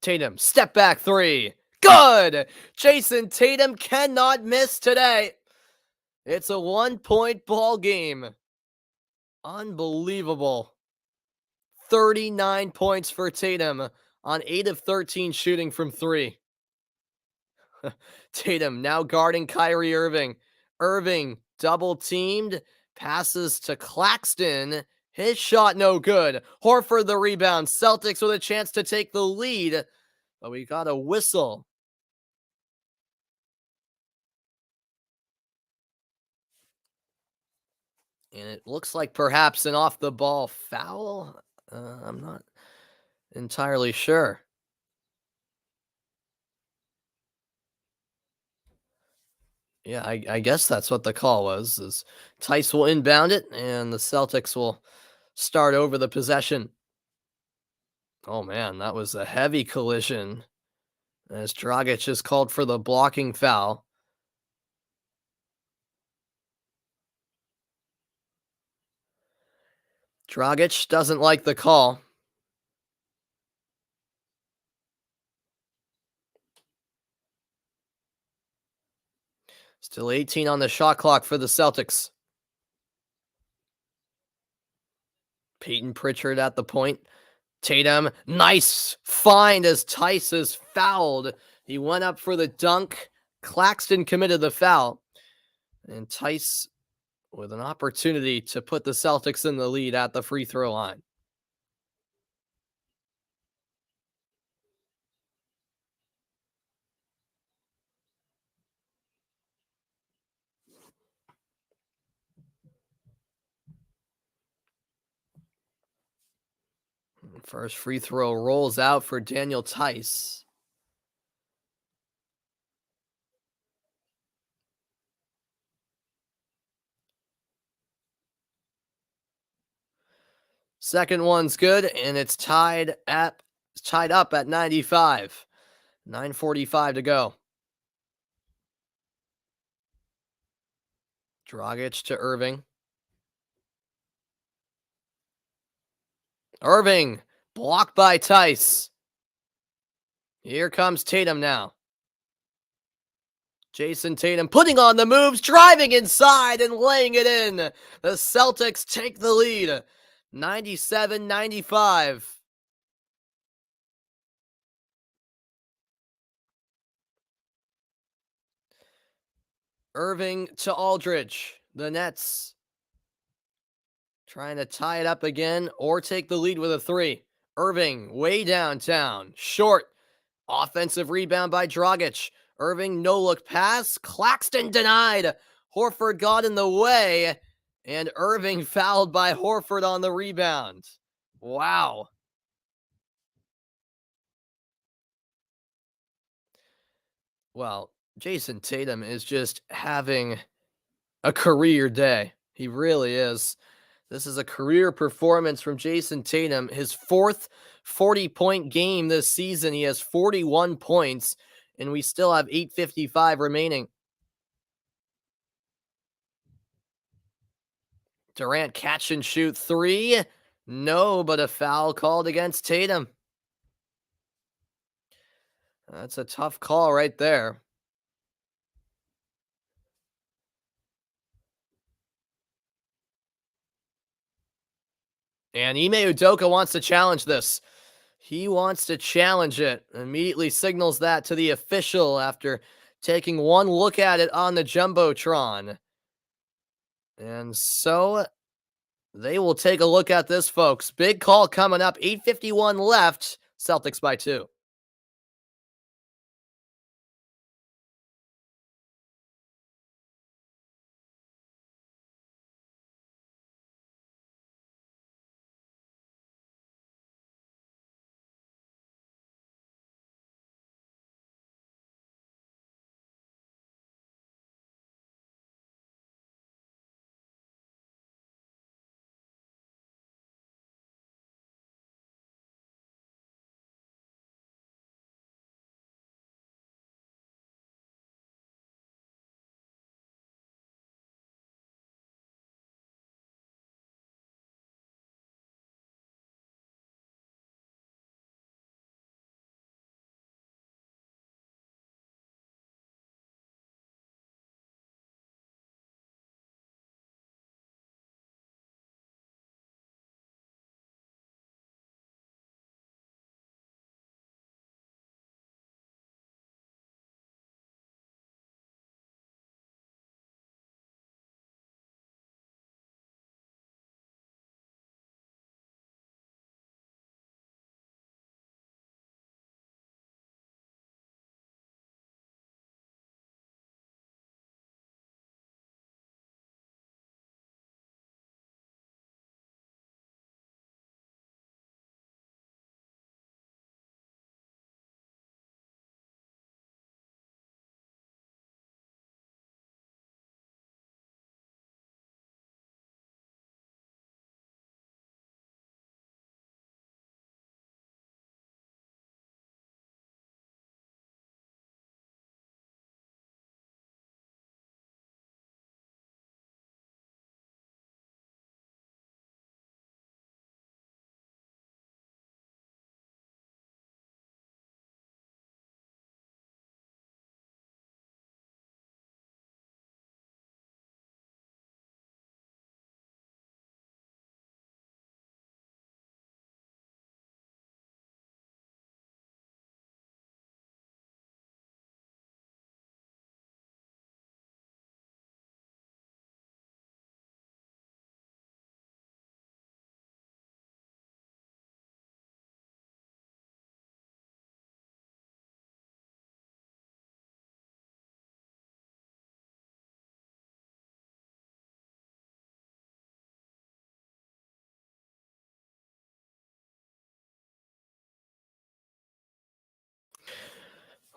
Tatum, step back three. Good. Jason Tatum cannot miss today. It's a 1-point ball game. Unbelievable. 39 points for Tatum on 8 of 13 shooting from three. Tatum now guarding Kyrie Irving. Irving double teamed, passes to Claxton. His shot no good. Horford the rebound. Celtics with a chance to take the lead, but we got a whistle. And it looks like perhaps an off the ball foul. I'm not entirely sure. Yeah, I guess that's what the call was. Is Tice will inbound it, and the Celtics will start over the possession. Oh man, that was a heavy collision as Dragic is called for the blocking foul. Dragic doesn't like the call. Still 18 on the shot clock for the Celtics. Peyton Pritchard at the point. Tatum, nice find as Tice is fouled. He went up for the dunk. Claxton committed the foul. And Tice with an opportunity to put the Celtics in the lead at the free throw line. First free throw rolls out for Daniel Tice. Second one's good, and it's tied up at 95. 9:45 to go. Dragic to Irving. Irving blocked by Tice. Here comes Tatum now. Jason Tatum putting on the moves, driving inside and laying it in. The Celtics take the lead, 97-95. Irving to Aldridge. The Nets trying to tie it up again or take the lead with a three. Irving way downtown. Short. Offensive rebound by Dragic. Irving no-look pass. Claxton denied. Horford got in the way. And Irving fouled by Horford on the rebound. Wow. Well, Jason Tatum is just having a career day. He really is. This is a career performance from Jason Tatum. His fourth 40-point game this season. He has 41 points, and we still have 8:55 remaining. Durant catch and shoot three. No, but a foul called against Tatum. That's a tough call right there. And Ime Udoka wants to challenge this. He wants to challenge it. Immediately signals that to the official after taking one look at it on the Jumbotron. And so they will take a look at this, folks. Big call coming up. 8:51 left. Celtics by 2.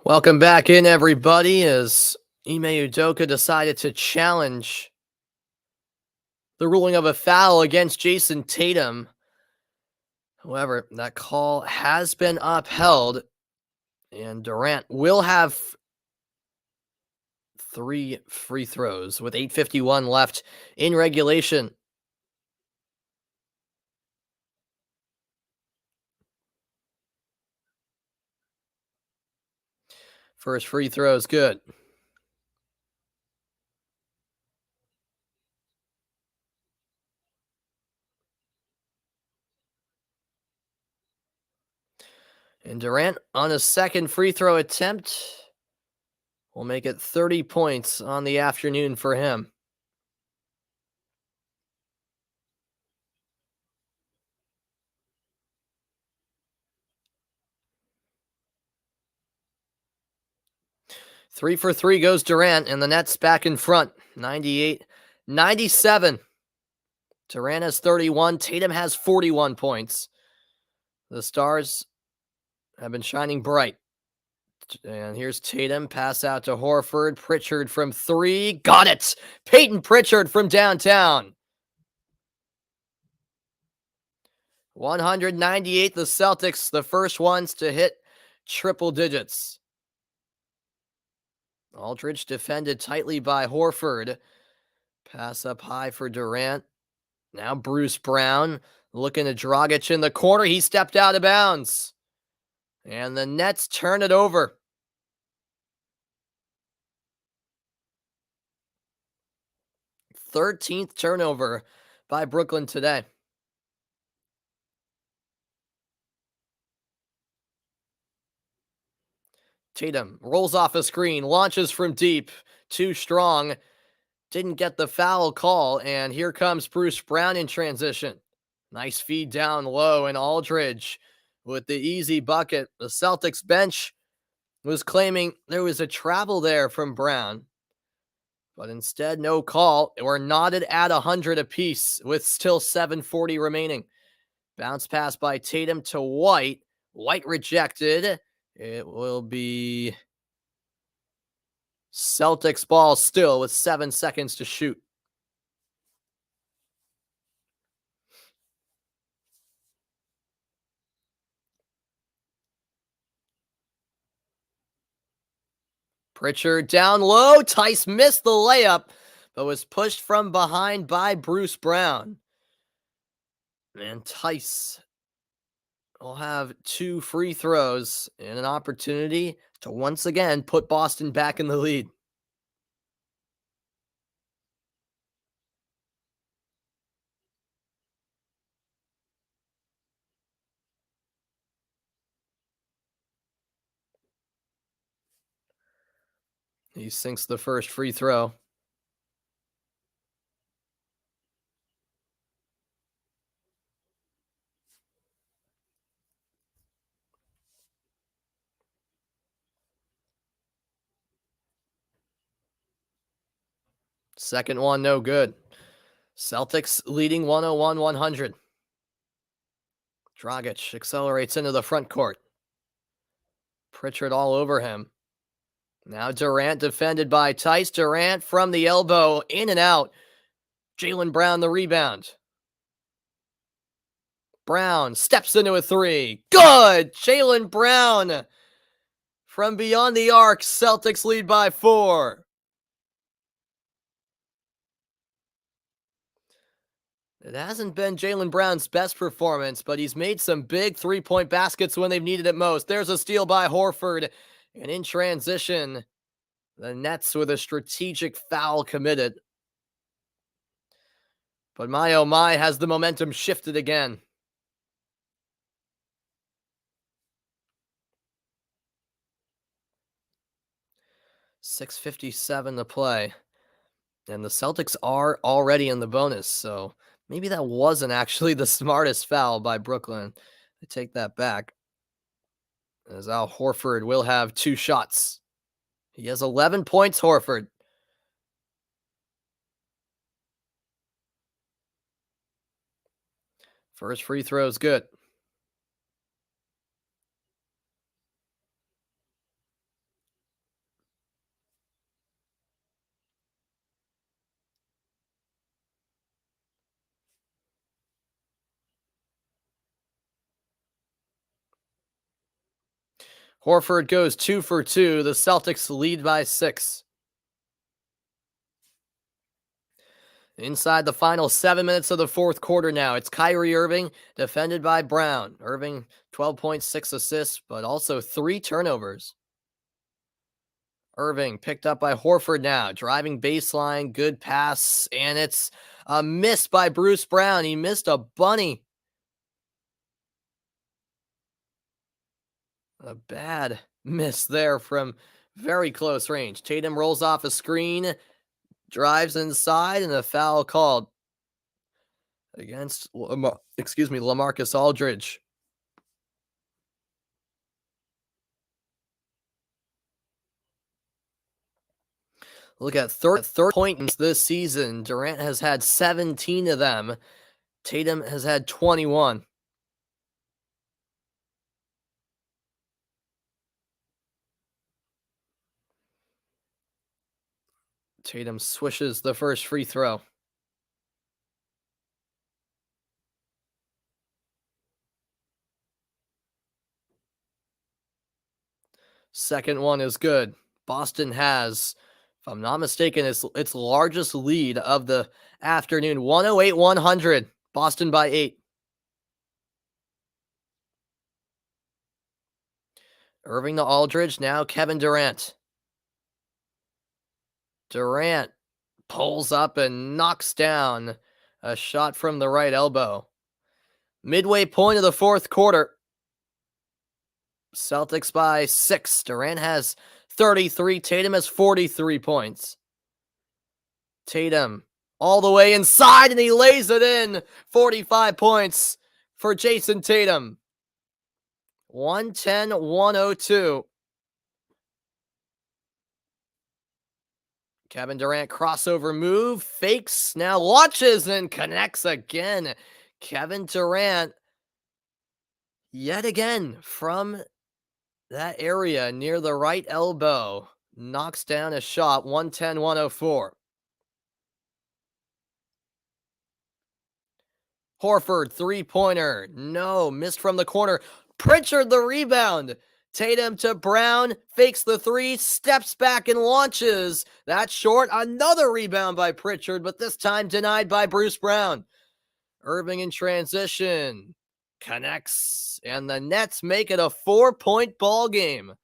Welcome back in, everybody, as Ime Udoka decided to challenge the ruling of a foul against Jason Tatum. However, that call has been upheld, and Durant will have three free throws with 8:51 left in regulation. First free throw is good. And Durant on a second free throw attempt will make it 30 points on the afternoon for him. Three for three goes Durant, and the Nets back in front. 98-97. Durant has 31. Tatum has 41 points. The Stars have been shining bright. And here's Tatum. Pass out to Horford. Pritchard from three. Got it. Peyton Pritchard from downtown. 198. The Celtics, the first ones to hit triple digits. Aldridge defended tightly by Horford. Pass up high for Durant. Now Bruce Brown looking to Dragic in the corner. He stepped out of bounds. And the Nets turn it over. 13th turnover by Brooklyn today. Tatum rolls off a screen, launches from deep, too strong, didn't get the foul call, and here comes Bruce Brown in transition. Nice feed down low, and Aldridge with the easy bucket. The Celtics bench was claiming there was a travel there from Brown, but instead no call. We're knotted at 100 apiece with still 7:40 remaining. Bounce pass by Tatum to White. White rejected. It will be Celtics ball still with 7 seconds to shoot. Pritchard down low. Tice missed the layup, but was pushed from behind by Bruce Brown. And Tice will have 2 free throws and an opportunity to once again put Boston back in the lead. He sinks the first free throw. Second one, no good. Celtics leading 101-100. Dragic accelerates into the front court. Pritchard all over him. Now Durant defended by Tice. Durant from the elbow, in and out. Jaylen Brown the rebound. Brown steps into a three. Good! Jaylen Brown from beyond the arc. Celtics lead by 4. It hasn't been Jaylen Brown's best performance, but he's made some big three-point baskets when they've needed it most. There's a steal by Horford. And in transition, the Nets with a strategic foul committed. But my oh my, has the momentum shifted again. .657 to play. And the Celtics are already in the bonus, so maybe that wasn't actually the smartest foul by Brooklyn. I take that back. As Al Horford will have 2 shots. He has 11 points, Horford. First free throw is good. Horford goes 2 for 2. The Celtics lead by 6. Inside the final 7 minutes of the fourth quarter now, it's Kyrie Irving defended by Brown. Irving, 12.6 assists, but also 3 turnovers. Irving picked up by Horford now, driving baseline, good pass, and it's a miss by Bruce Brown. He missed a bunny. A bad miss there from very close range. Tatum rolls off a screen, drives inside, and a foul called against, LaMarcus Aldridge. Look at third points this season. Durant has had 17 of them. Tatum has had 21. Tatum swishes the first free throw. Second one is good. Boston has, if I'm not mistaken, its largest lead of the afternoon. 108-100. Boston by 8. Irving to Aldridge. Now Kevin Durant. Durant pulls up and knocks down a shot from the right elbow. Midway point of the fourth quarter. Celtics by 6. Durant has 33. Tatum has 43 points. Tatum all the way inside, and he lays it in. 45 points for Jason Tatum. 110-102. Kevin Durant crossover move, fakes, now launches and connects again. Kevin Durant, yet again, from that area near the right elbow, knocks down a shot. 110-104. Horford, three-pointer. No, missed from the corner. Pritchard, the rebound. Tatum to Brown, fakes the three, steps back and launches. That's short. Another rebound by Pritchard, but this time denied by Bruce Brown. Irving in transition. Connects, and the Nets make it a 4-point ball game.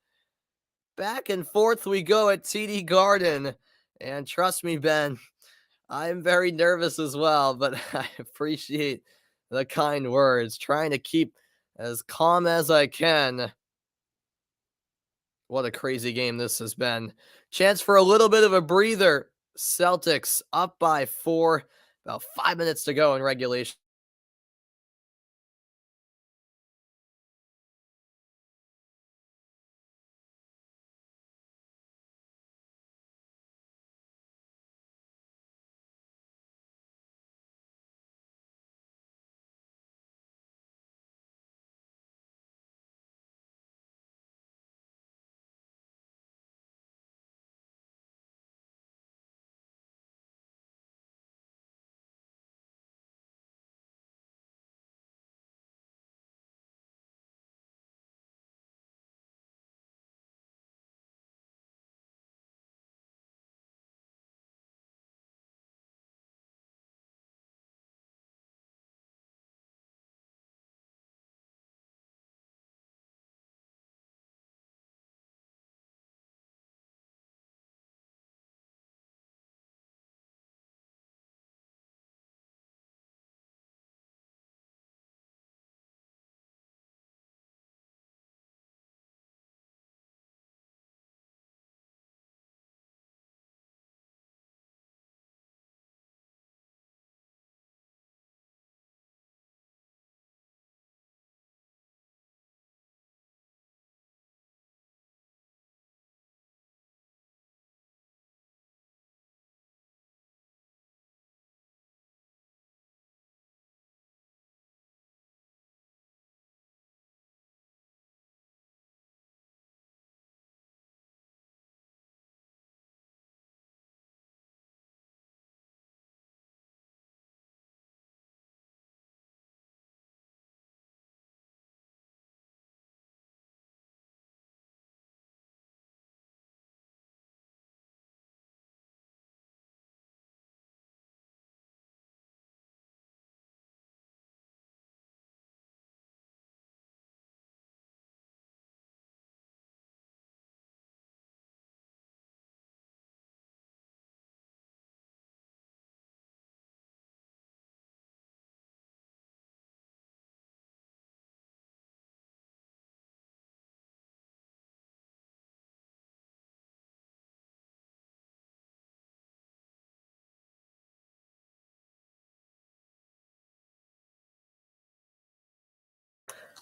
Back and forth we go at TD Garden. And trust me, Ben, I'm very nervous as well, but I appreciate the kind words. Trying to keep as calm as I can. What a crazy game this has been. Chance for a little bit of a breather. Celtics up by 4. About 5 minutes to go in regulation.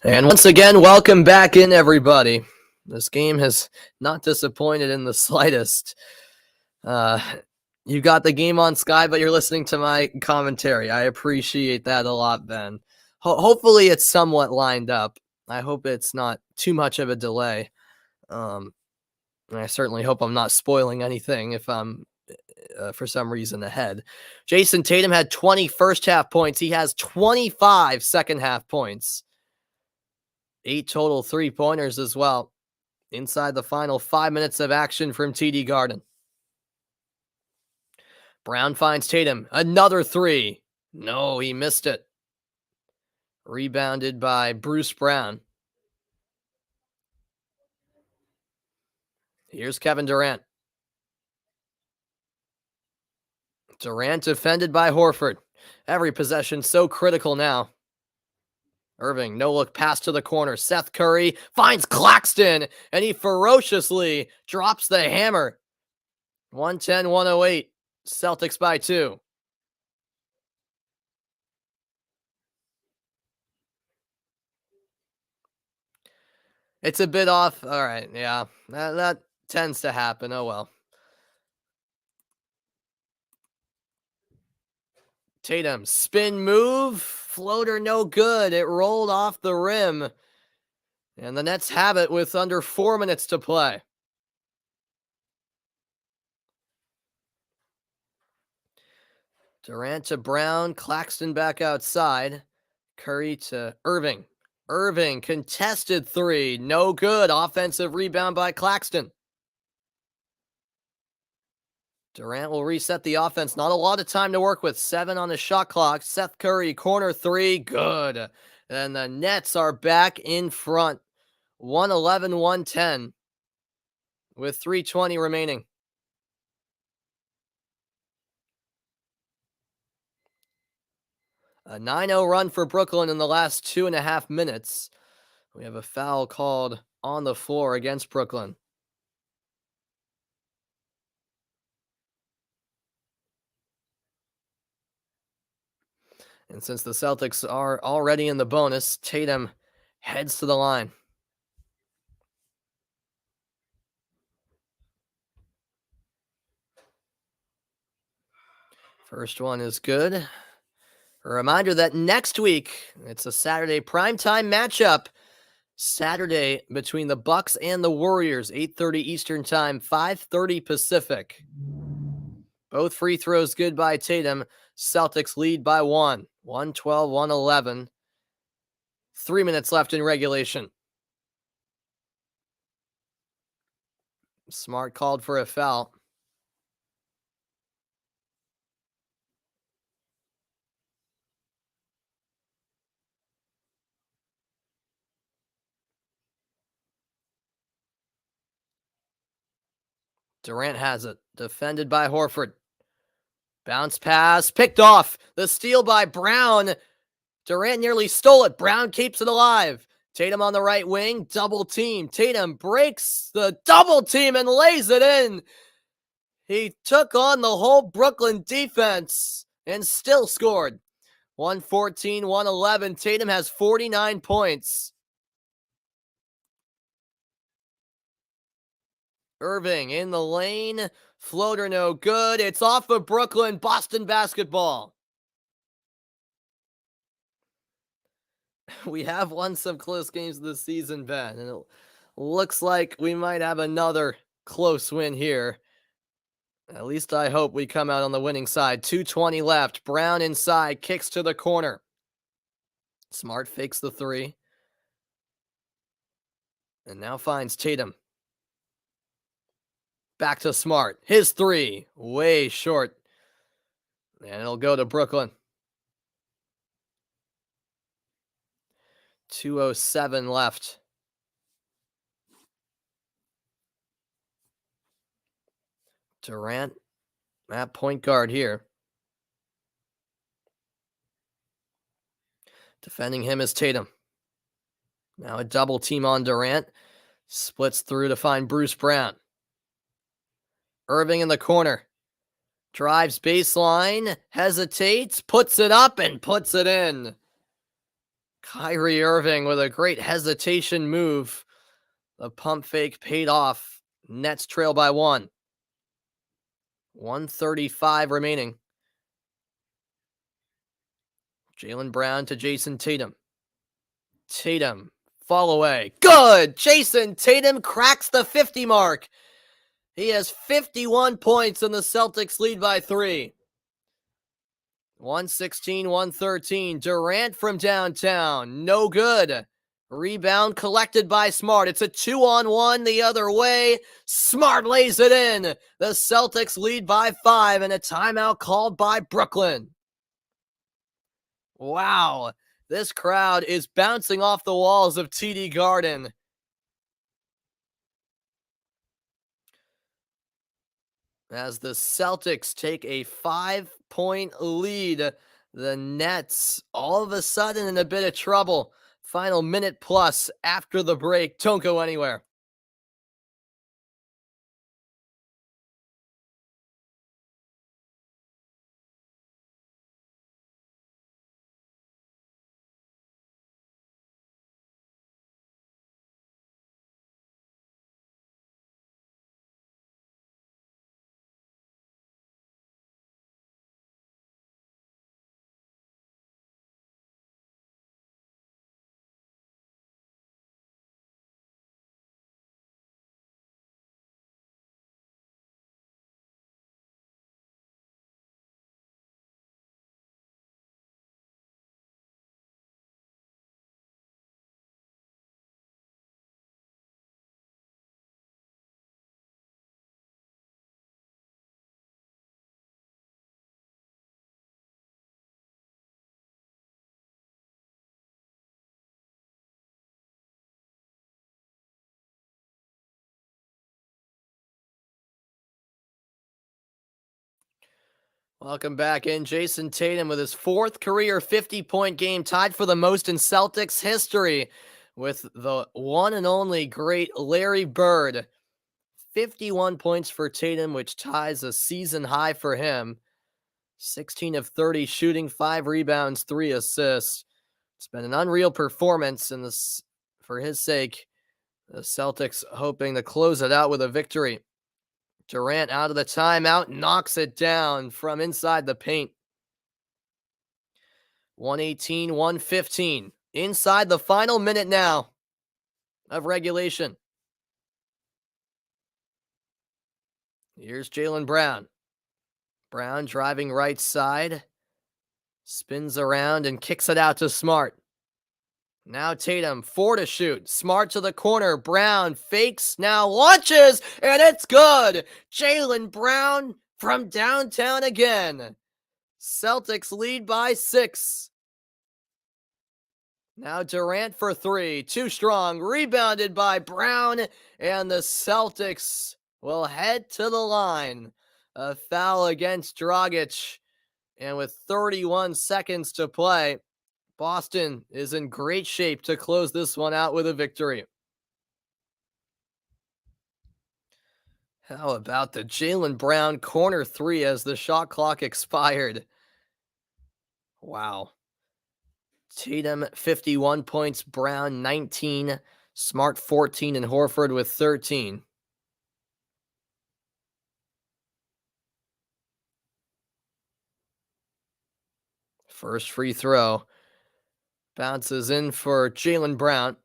And once again, welcome back in, everybody. This game has not disappointed in the slightest. You got the game on Sky, but you're listening to my commentary. I appreciate that a lot, Ben. Hopefully it's somewhat lined up. I hope it's not too much of a delay. And I certainly hope I'm not spoiling anything if I'm, for some reason, ahead. Jason Tatum had 20 first half points. He has 25 second half points. 8 total three-pointers as well. Inside the final 5 minutes of action from TD Garden. Brown finds Tatum. Another three. No, he missed it. Rebounded by Bruce Brown. Here's Kevin Durant. Durant defended by Horford. Every possession so critical now. Irving, no look pass to the corner. Seth Curry finds Claxton, and he ferociously drops the hammer. 110-108. Celtics by 2. It's a bit off. All right, yeah. That tends to happen. Oh, well. Tatum, spin move. Floater no good. It rolled off the rim. And the Nets have it with under 4 minutes to play. Durant to Brown. Claxton back outside. Curry to Irving. Irving, contested three. No good. Offensive rebound by Claxton. Durant will reset the offense. Not a lot of time to work with. 7 on the shot clock. Seth Curry, corner three. Good. And the Nets are back in front. 111-110 with 3:20 remaining. A 9-0 run for Brooklyn in the last 2.5 minutes. We have a foul called on the floor against Brooklyn. And since the Celtics are already in the bonus, Tatum heads to the line. First one is good. A reminder that next week, it's a Saturday primetime matchup. Saturday between the Bucks and the Warriors, 8:30 Eastern Time, 5:30 Pacific. Both free throws good by Tatum. Celtics lead by 1. 112-111. 3 minutes left in regulation. Smart called for a foul. Durant has it. Defended by Horford. Bounce pass. Picked off. The steal by Brown. Durant nearly stole it. Brown keeps it alive. Tatum on the right wing. Double team. Tatum breaks the double team and lays it in. He took on the whole Brooklyn defense and still scored. 114-111. Tatum has 49 points. Irving in the lane. Floater no good. It's off of Brooklyn. Boston basketball. We have won some close games this season, Ben, and it looks like we might have another close win here. At least I hope we come out on the winning side. 2:20 left. Brown inside. Kicks to the corner. Smart fakes the three. And now finds Tatum. Back to Smart. His three. Way short. And it'll go to Brooklyn. 2:07 left. Durant at point guard here. Defending him is Tatum. Now a double team on Durant. Splits through to find Bruce Brown. Irving in the corner. Drives baseline. Hesitates. Puts it up and puts it in. Kyrie Irving with a great hesitation move. The pump fake paid off. Nets trail by one. 1:35 remaining. Jaylen Brown to Jason Tatum. Tatum, fall away. Good! Jason Tatum cracks the 50 mark. He has 51 points and the Celtics lead by 3. 116-113. Durant from downtown. No good. Rebound collected by Smart. It's a 2-on-1 the other way. Smart lays it in. The Celtics lead by 5 and a timeout called by Brooklyn. Wow. This crowd is bouncing off the walls of TD Garden. As the Celtics take a 5-point lead, the Nets all of a sudden in a bit of trouble. Final minute plus after the break. Don't go anywhere. Welcome back in. Jason Tatum with his 4th career 50-point game, tied for the most in Celtics history with the one and only great Larry Bird. 51 points for Tatum, which ties a season high for him. 16 of 30 shooting, 5 rebounds, 3 assists. It's been an unreal performance, and this, for his sake, the Celtics hoping to close it out with a victory. Durant out of the timeout, knocks it down from inside the paint. 118-115. Inside the final minute now of regulation. Here's Jaylen Brown. Brown driving right side. Spins around and kicks it out to Smart. Now Tatum, 4 to shoot. Smart to the corner. Brown fakes, now launches, and it's good. Jaylen Brown from downtown again. Celtics lead by 6. Now Durant for 3. Too strong. Rebounded by Brown, and the Celtics will head to the line. A foul against Dragic, and with 31 seconds to play, Boston is in great shape to close this one out with a victory. How about the Jaylen Brown corner 3 as the shot clock expired? Wow. Tatum, 51 points, Brown, 19, Smart, 14, and Horford with 13. First free throw. Bounces in for Jaylen Brown.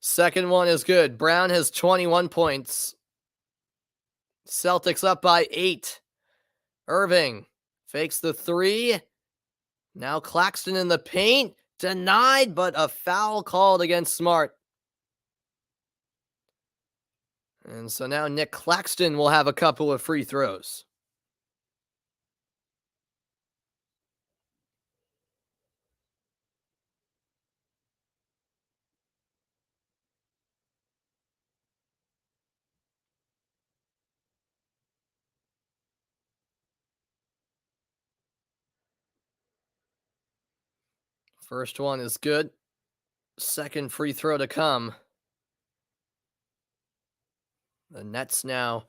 Second one is good. Brown has 21 points. Celtics up by 8. Irving fakes the 3. Now Claxton in the paint. Denied, but a foul called against Smart. And so now Nick Claxton will have a couple of free throws. First one is good. Second free throw to come. The Nets now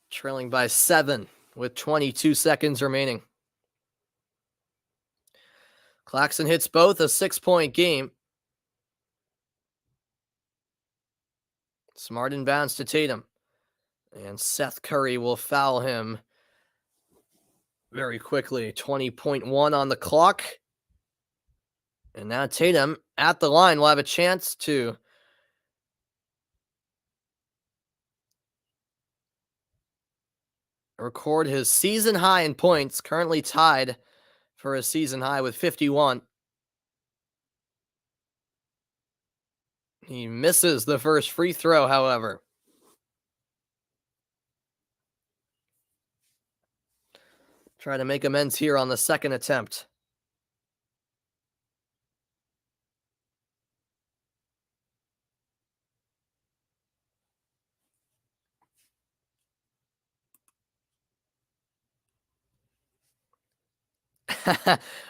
trailing by 7 with 22 seconds remaining. Claxton hits both, a 6-point game. Smart inbounds to Tatum. And Seth Curry will foul him very quickly. 20.1 on the clock. And now Tatum at the line will have a chance to record his season high in points, currently tied for a season high with 51. He misses the first free throw, however. Try to make amends here on the second attempt.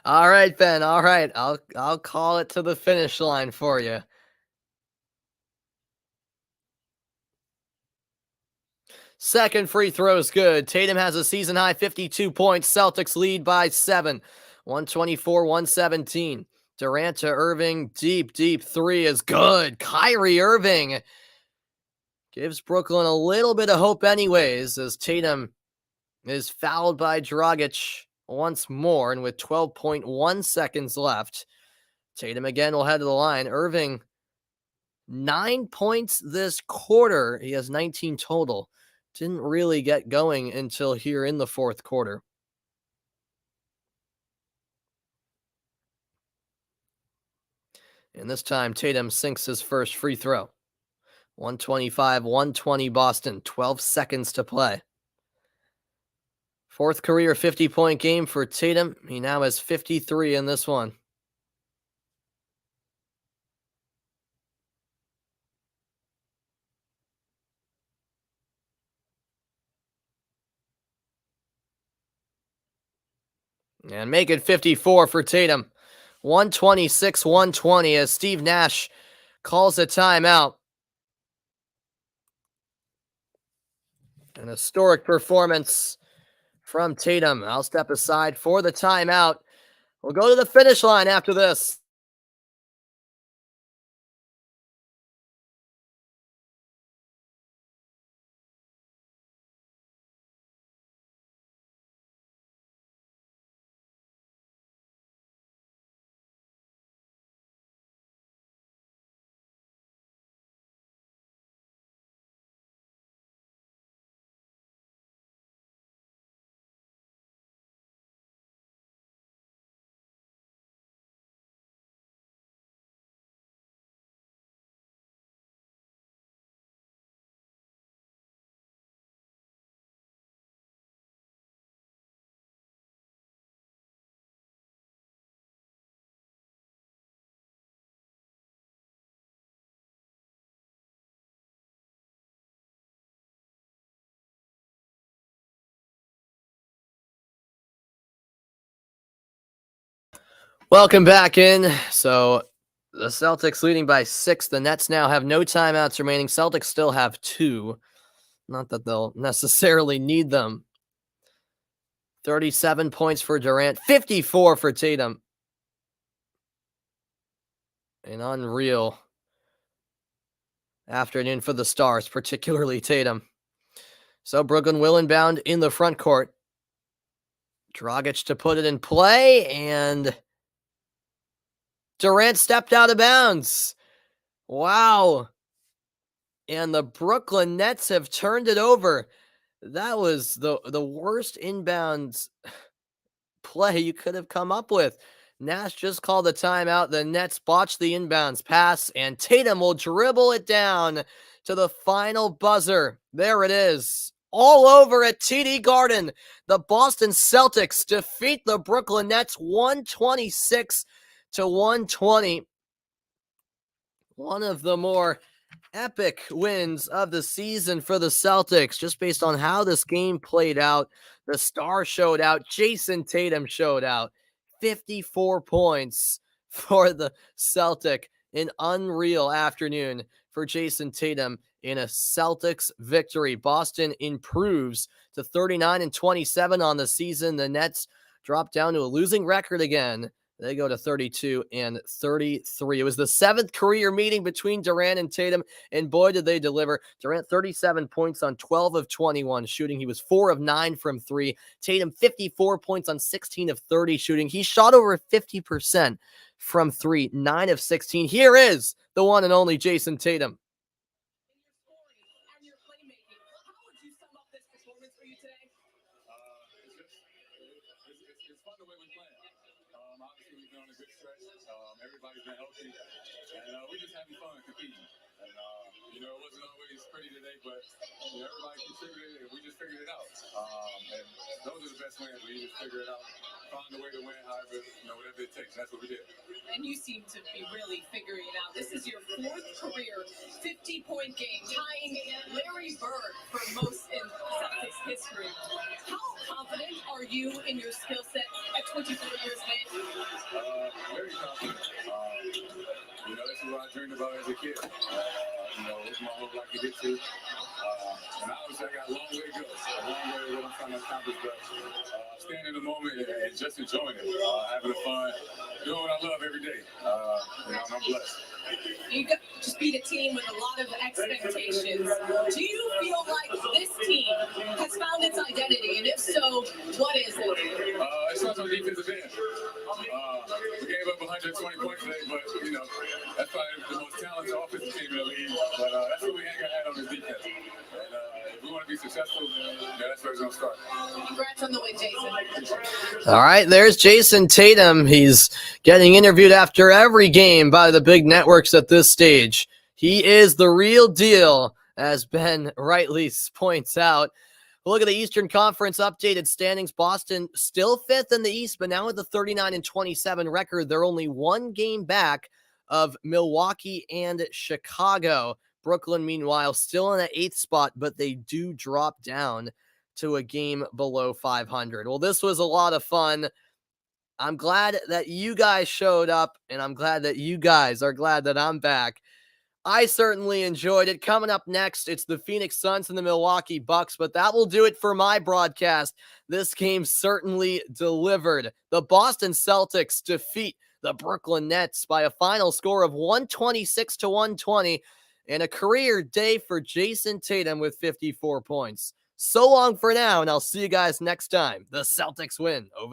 All right, Ben. All right. I'll call it to the finish line for you. Second free throw is good. Tatum has a season high 52 points. Celtics lead by 7. 124-117. Durant to Irving. Deep three is good. Kyrie Irving gives Brooklyn a little bit of hope anyways, as Tatum is fouled by Dragic once more, and with 12.1 seconds left, Tatum again will head to the line. Irving, 9 points this quarter. He has 19 total. Didn't really get going until here in the fourth quarter. And this time, Tatum sinks his first free throw. 125-120 Boston, 12 seconds to play. Fourth career 50-point game for Tatum. He now has 53 in this one. And make it 54 for Tatum. 126-120 as Steve Nash calls a timeout. An historic performance from Tatum. I'll step aside for the timeout. We'll go to the finish line after this. Welcome back in. So the Celtics leading by 6. The Nets now have no timeouts remaining. Celtics still have 2. Not that they'll necessarily need them. 37 points for Durant, 54 for Tatum. An unreal afternoon for the Stars, particularly Tatum. So Brooklyn will inbound in the front court. Dragic to put it in play, and Durant stepped out of bounds. Wow. And the Brooklyn Nets have turned it over. That was the worst inbounds play you could have come up with. Nash just called a timeout. The Nets botched the inbounds pass, and Tatum will dribble it down to the final buzzer. There it is. All over at TD Garden. The Boston Celtics defeat the Brooklyn Nets 126-120. One of the more epic wins of the season for the Celtics, just based on how this game played out. The star showed out. Jason Tatum showed out. 54 points, for the Celtic. An unreal afternoon for Jason Tatum in a Celtics victory. Boston improves to 39-27 on the season. The Nets drop down to a losing record again. They go to 32-33. It was the 7th career meeting between Durant and Tatum, and boy, did they deliver. Durant, 37 points on 12 of 21 shooting. He was 4 of 9 from 3. Tatum, 54 points on 16 of 30 shooting. He shot over 50% from 3, 9 of 16. Here is the one and only Jason Tatum. Obviously, we've been on a good stretch. Everybody's been healthy, and we're just having fun competing. And it wasn't always pretty today, but everybody contributed, and we just figured it out. And those are the best wins when you just figure it out, find a way to win, however, whatever it takes. That's what we did. And you seem to be really figuring it out. This is your 4th career 50-point game, tying Larry Bird for most in Celtics history. How confident are you in your skill set at 24 years of age? Very confident. This is what I dreamed about as a kid. It's my whole life to get to. And obviously, I got a long way to go. A long way to what I'm trying to accomplish, but staying in the moment and just enjoying it, having fun, doing what I love every day. I'm blessed. You just beat a team with a lot of expectations. Do you feel like this team has found its identity? And if so, what is it? It starts on defensive end. We gave up 120 points today, but that's probably the most talented offensive team in the league. But that's what we hang our hat on, is defense. And if we want to be successful, that's where it's going to start. Congrats on the win, Jason. All right, there's Jason Tatum. He's getting interviewed after every game by the big networks at this stage. He is the real deal, as Ben rightly points out. Look at the Eastern Conference updated standings. Boston still 5th in the East, but now with the 39-27 record, they're only 1 game back of Milwaukee and Chicago. Brooklyn, meanwhile, still in the 8th spot, but they do drop down to a game below 500. Well, this was a lot of fun. I'm glad that you guys showed up, and I'm glad that you guys are glad that I'm back. I certainly enjoyed it. Coming up next, it's the Phoenix Suns and the Milwaukee Bucks, but that will do it for my broadcast. This game certainly delivered. The Boston Celtics defeat the Brooklyn Nets by a final score of 126-120, and a career day for Jason Tatum with 54 points. So long for now, and I'll see you guys next time. The Celtics win over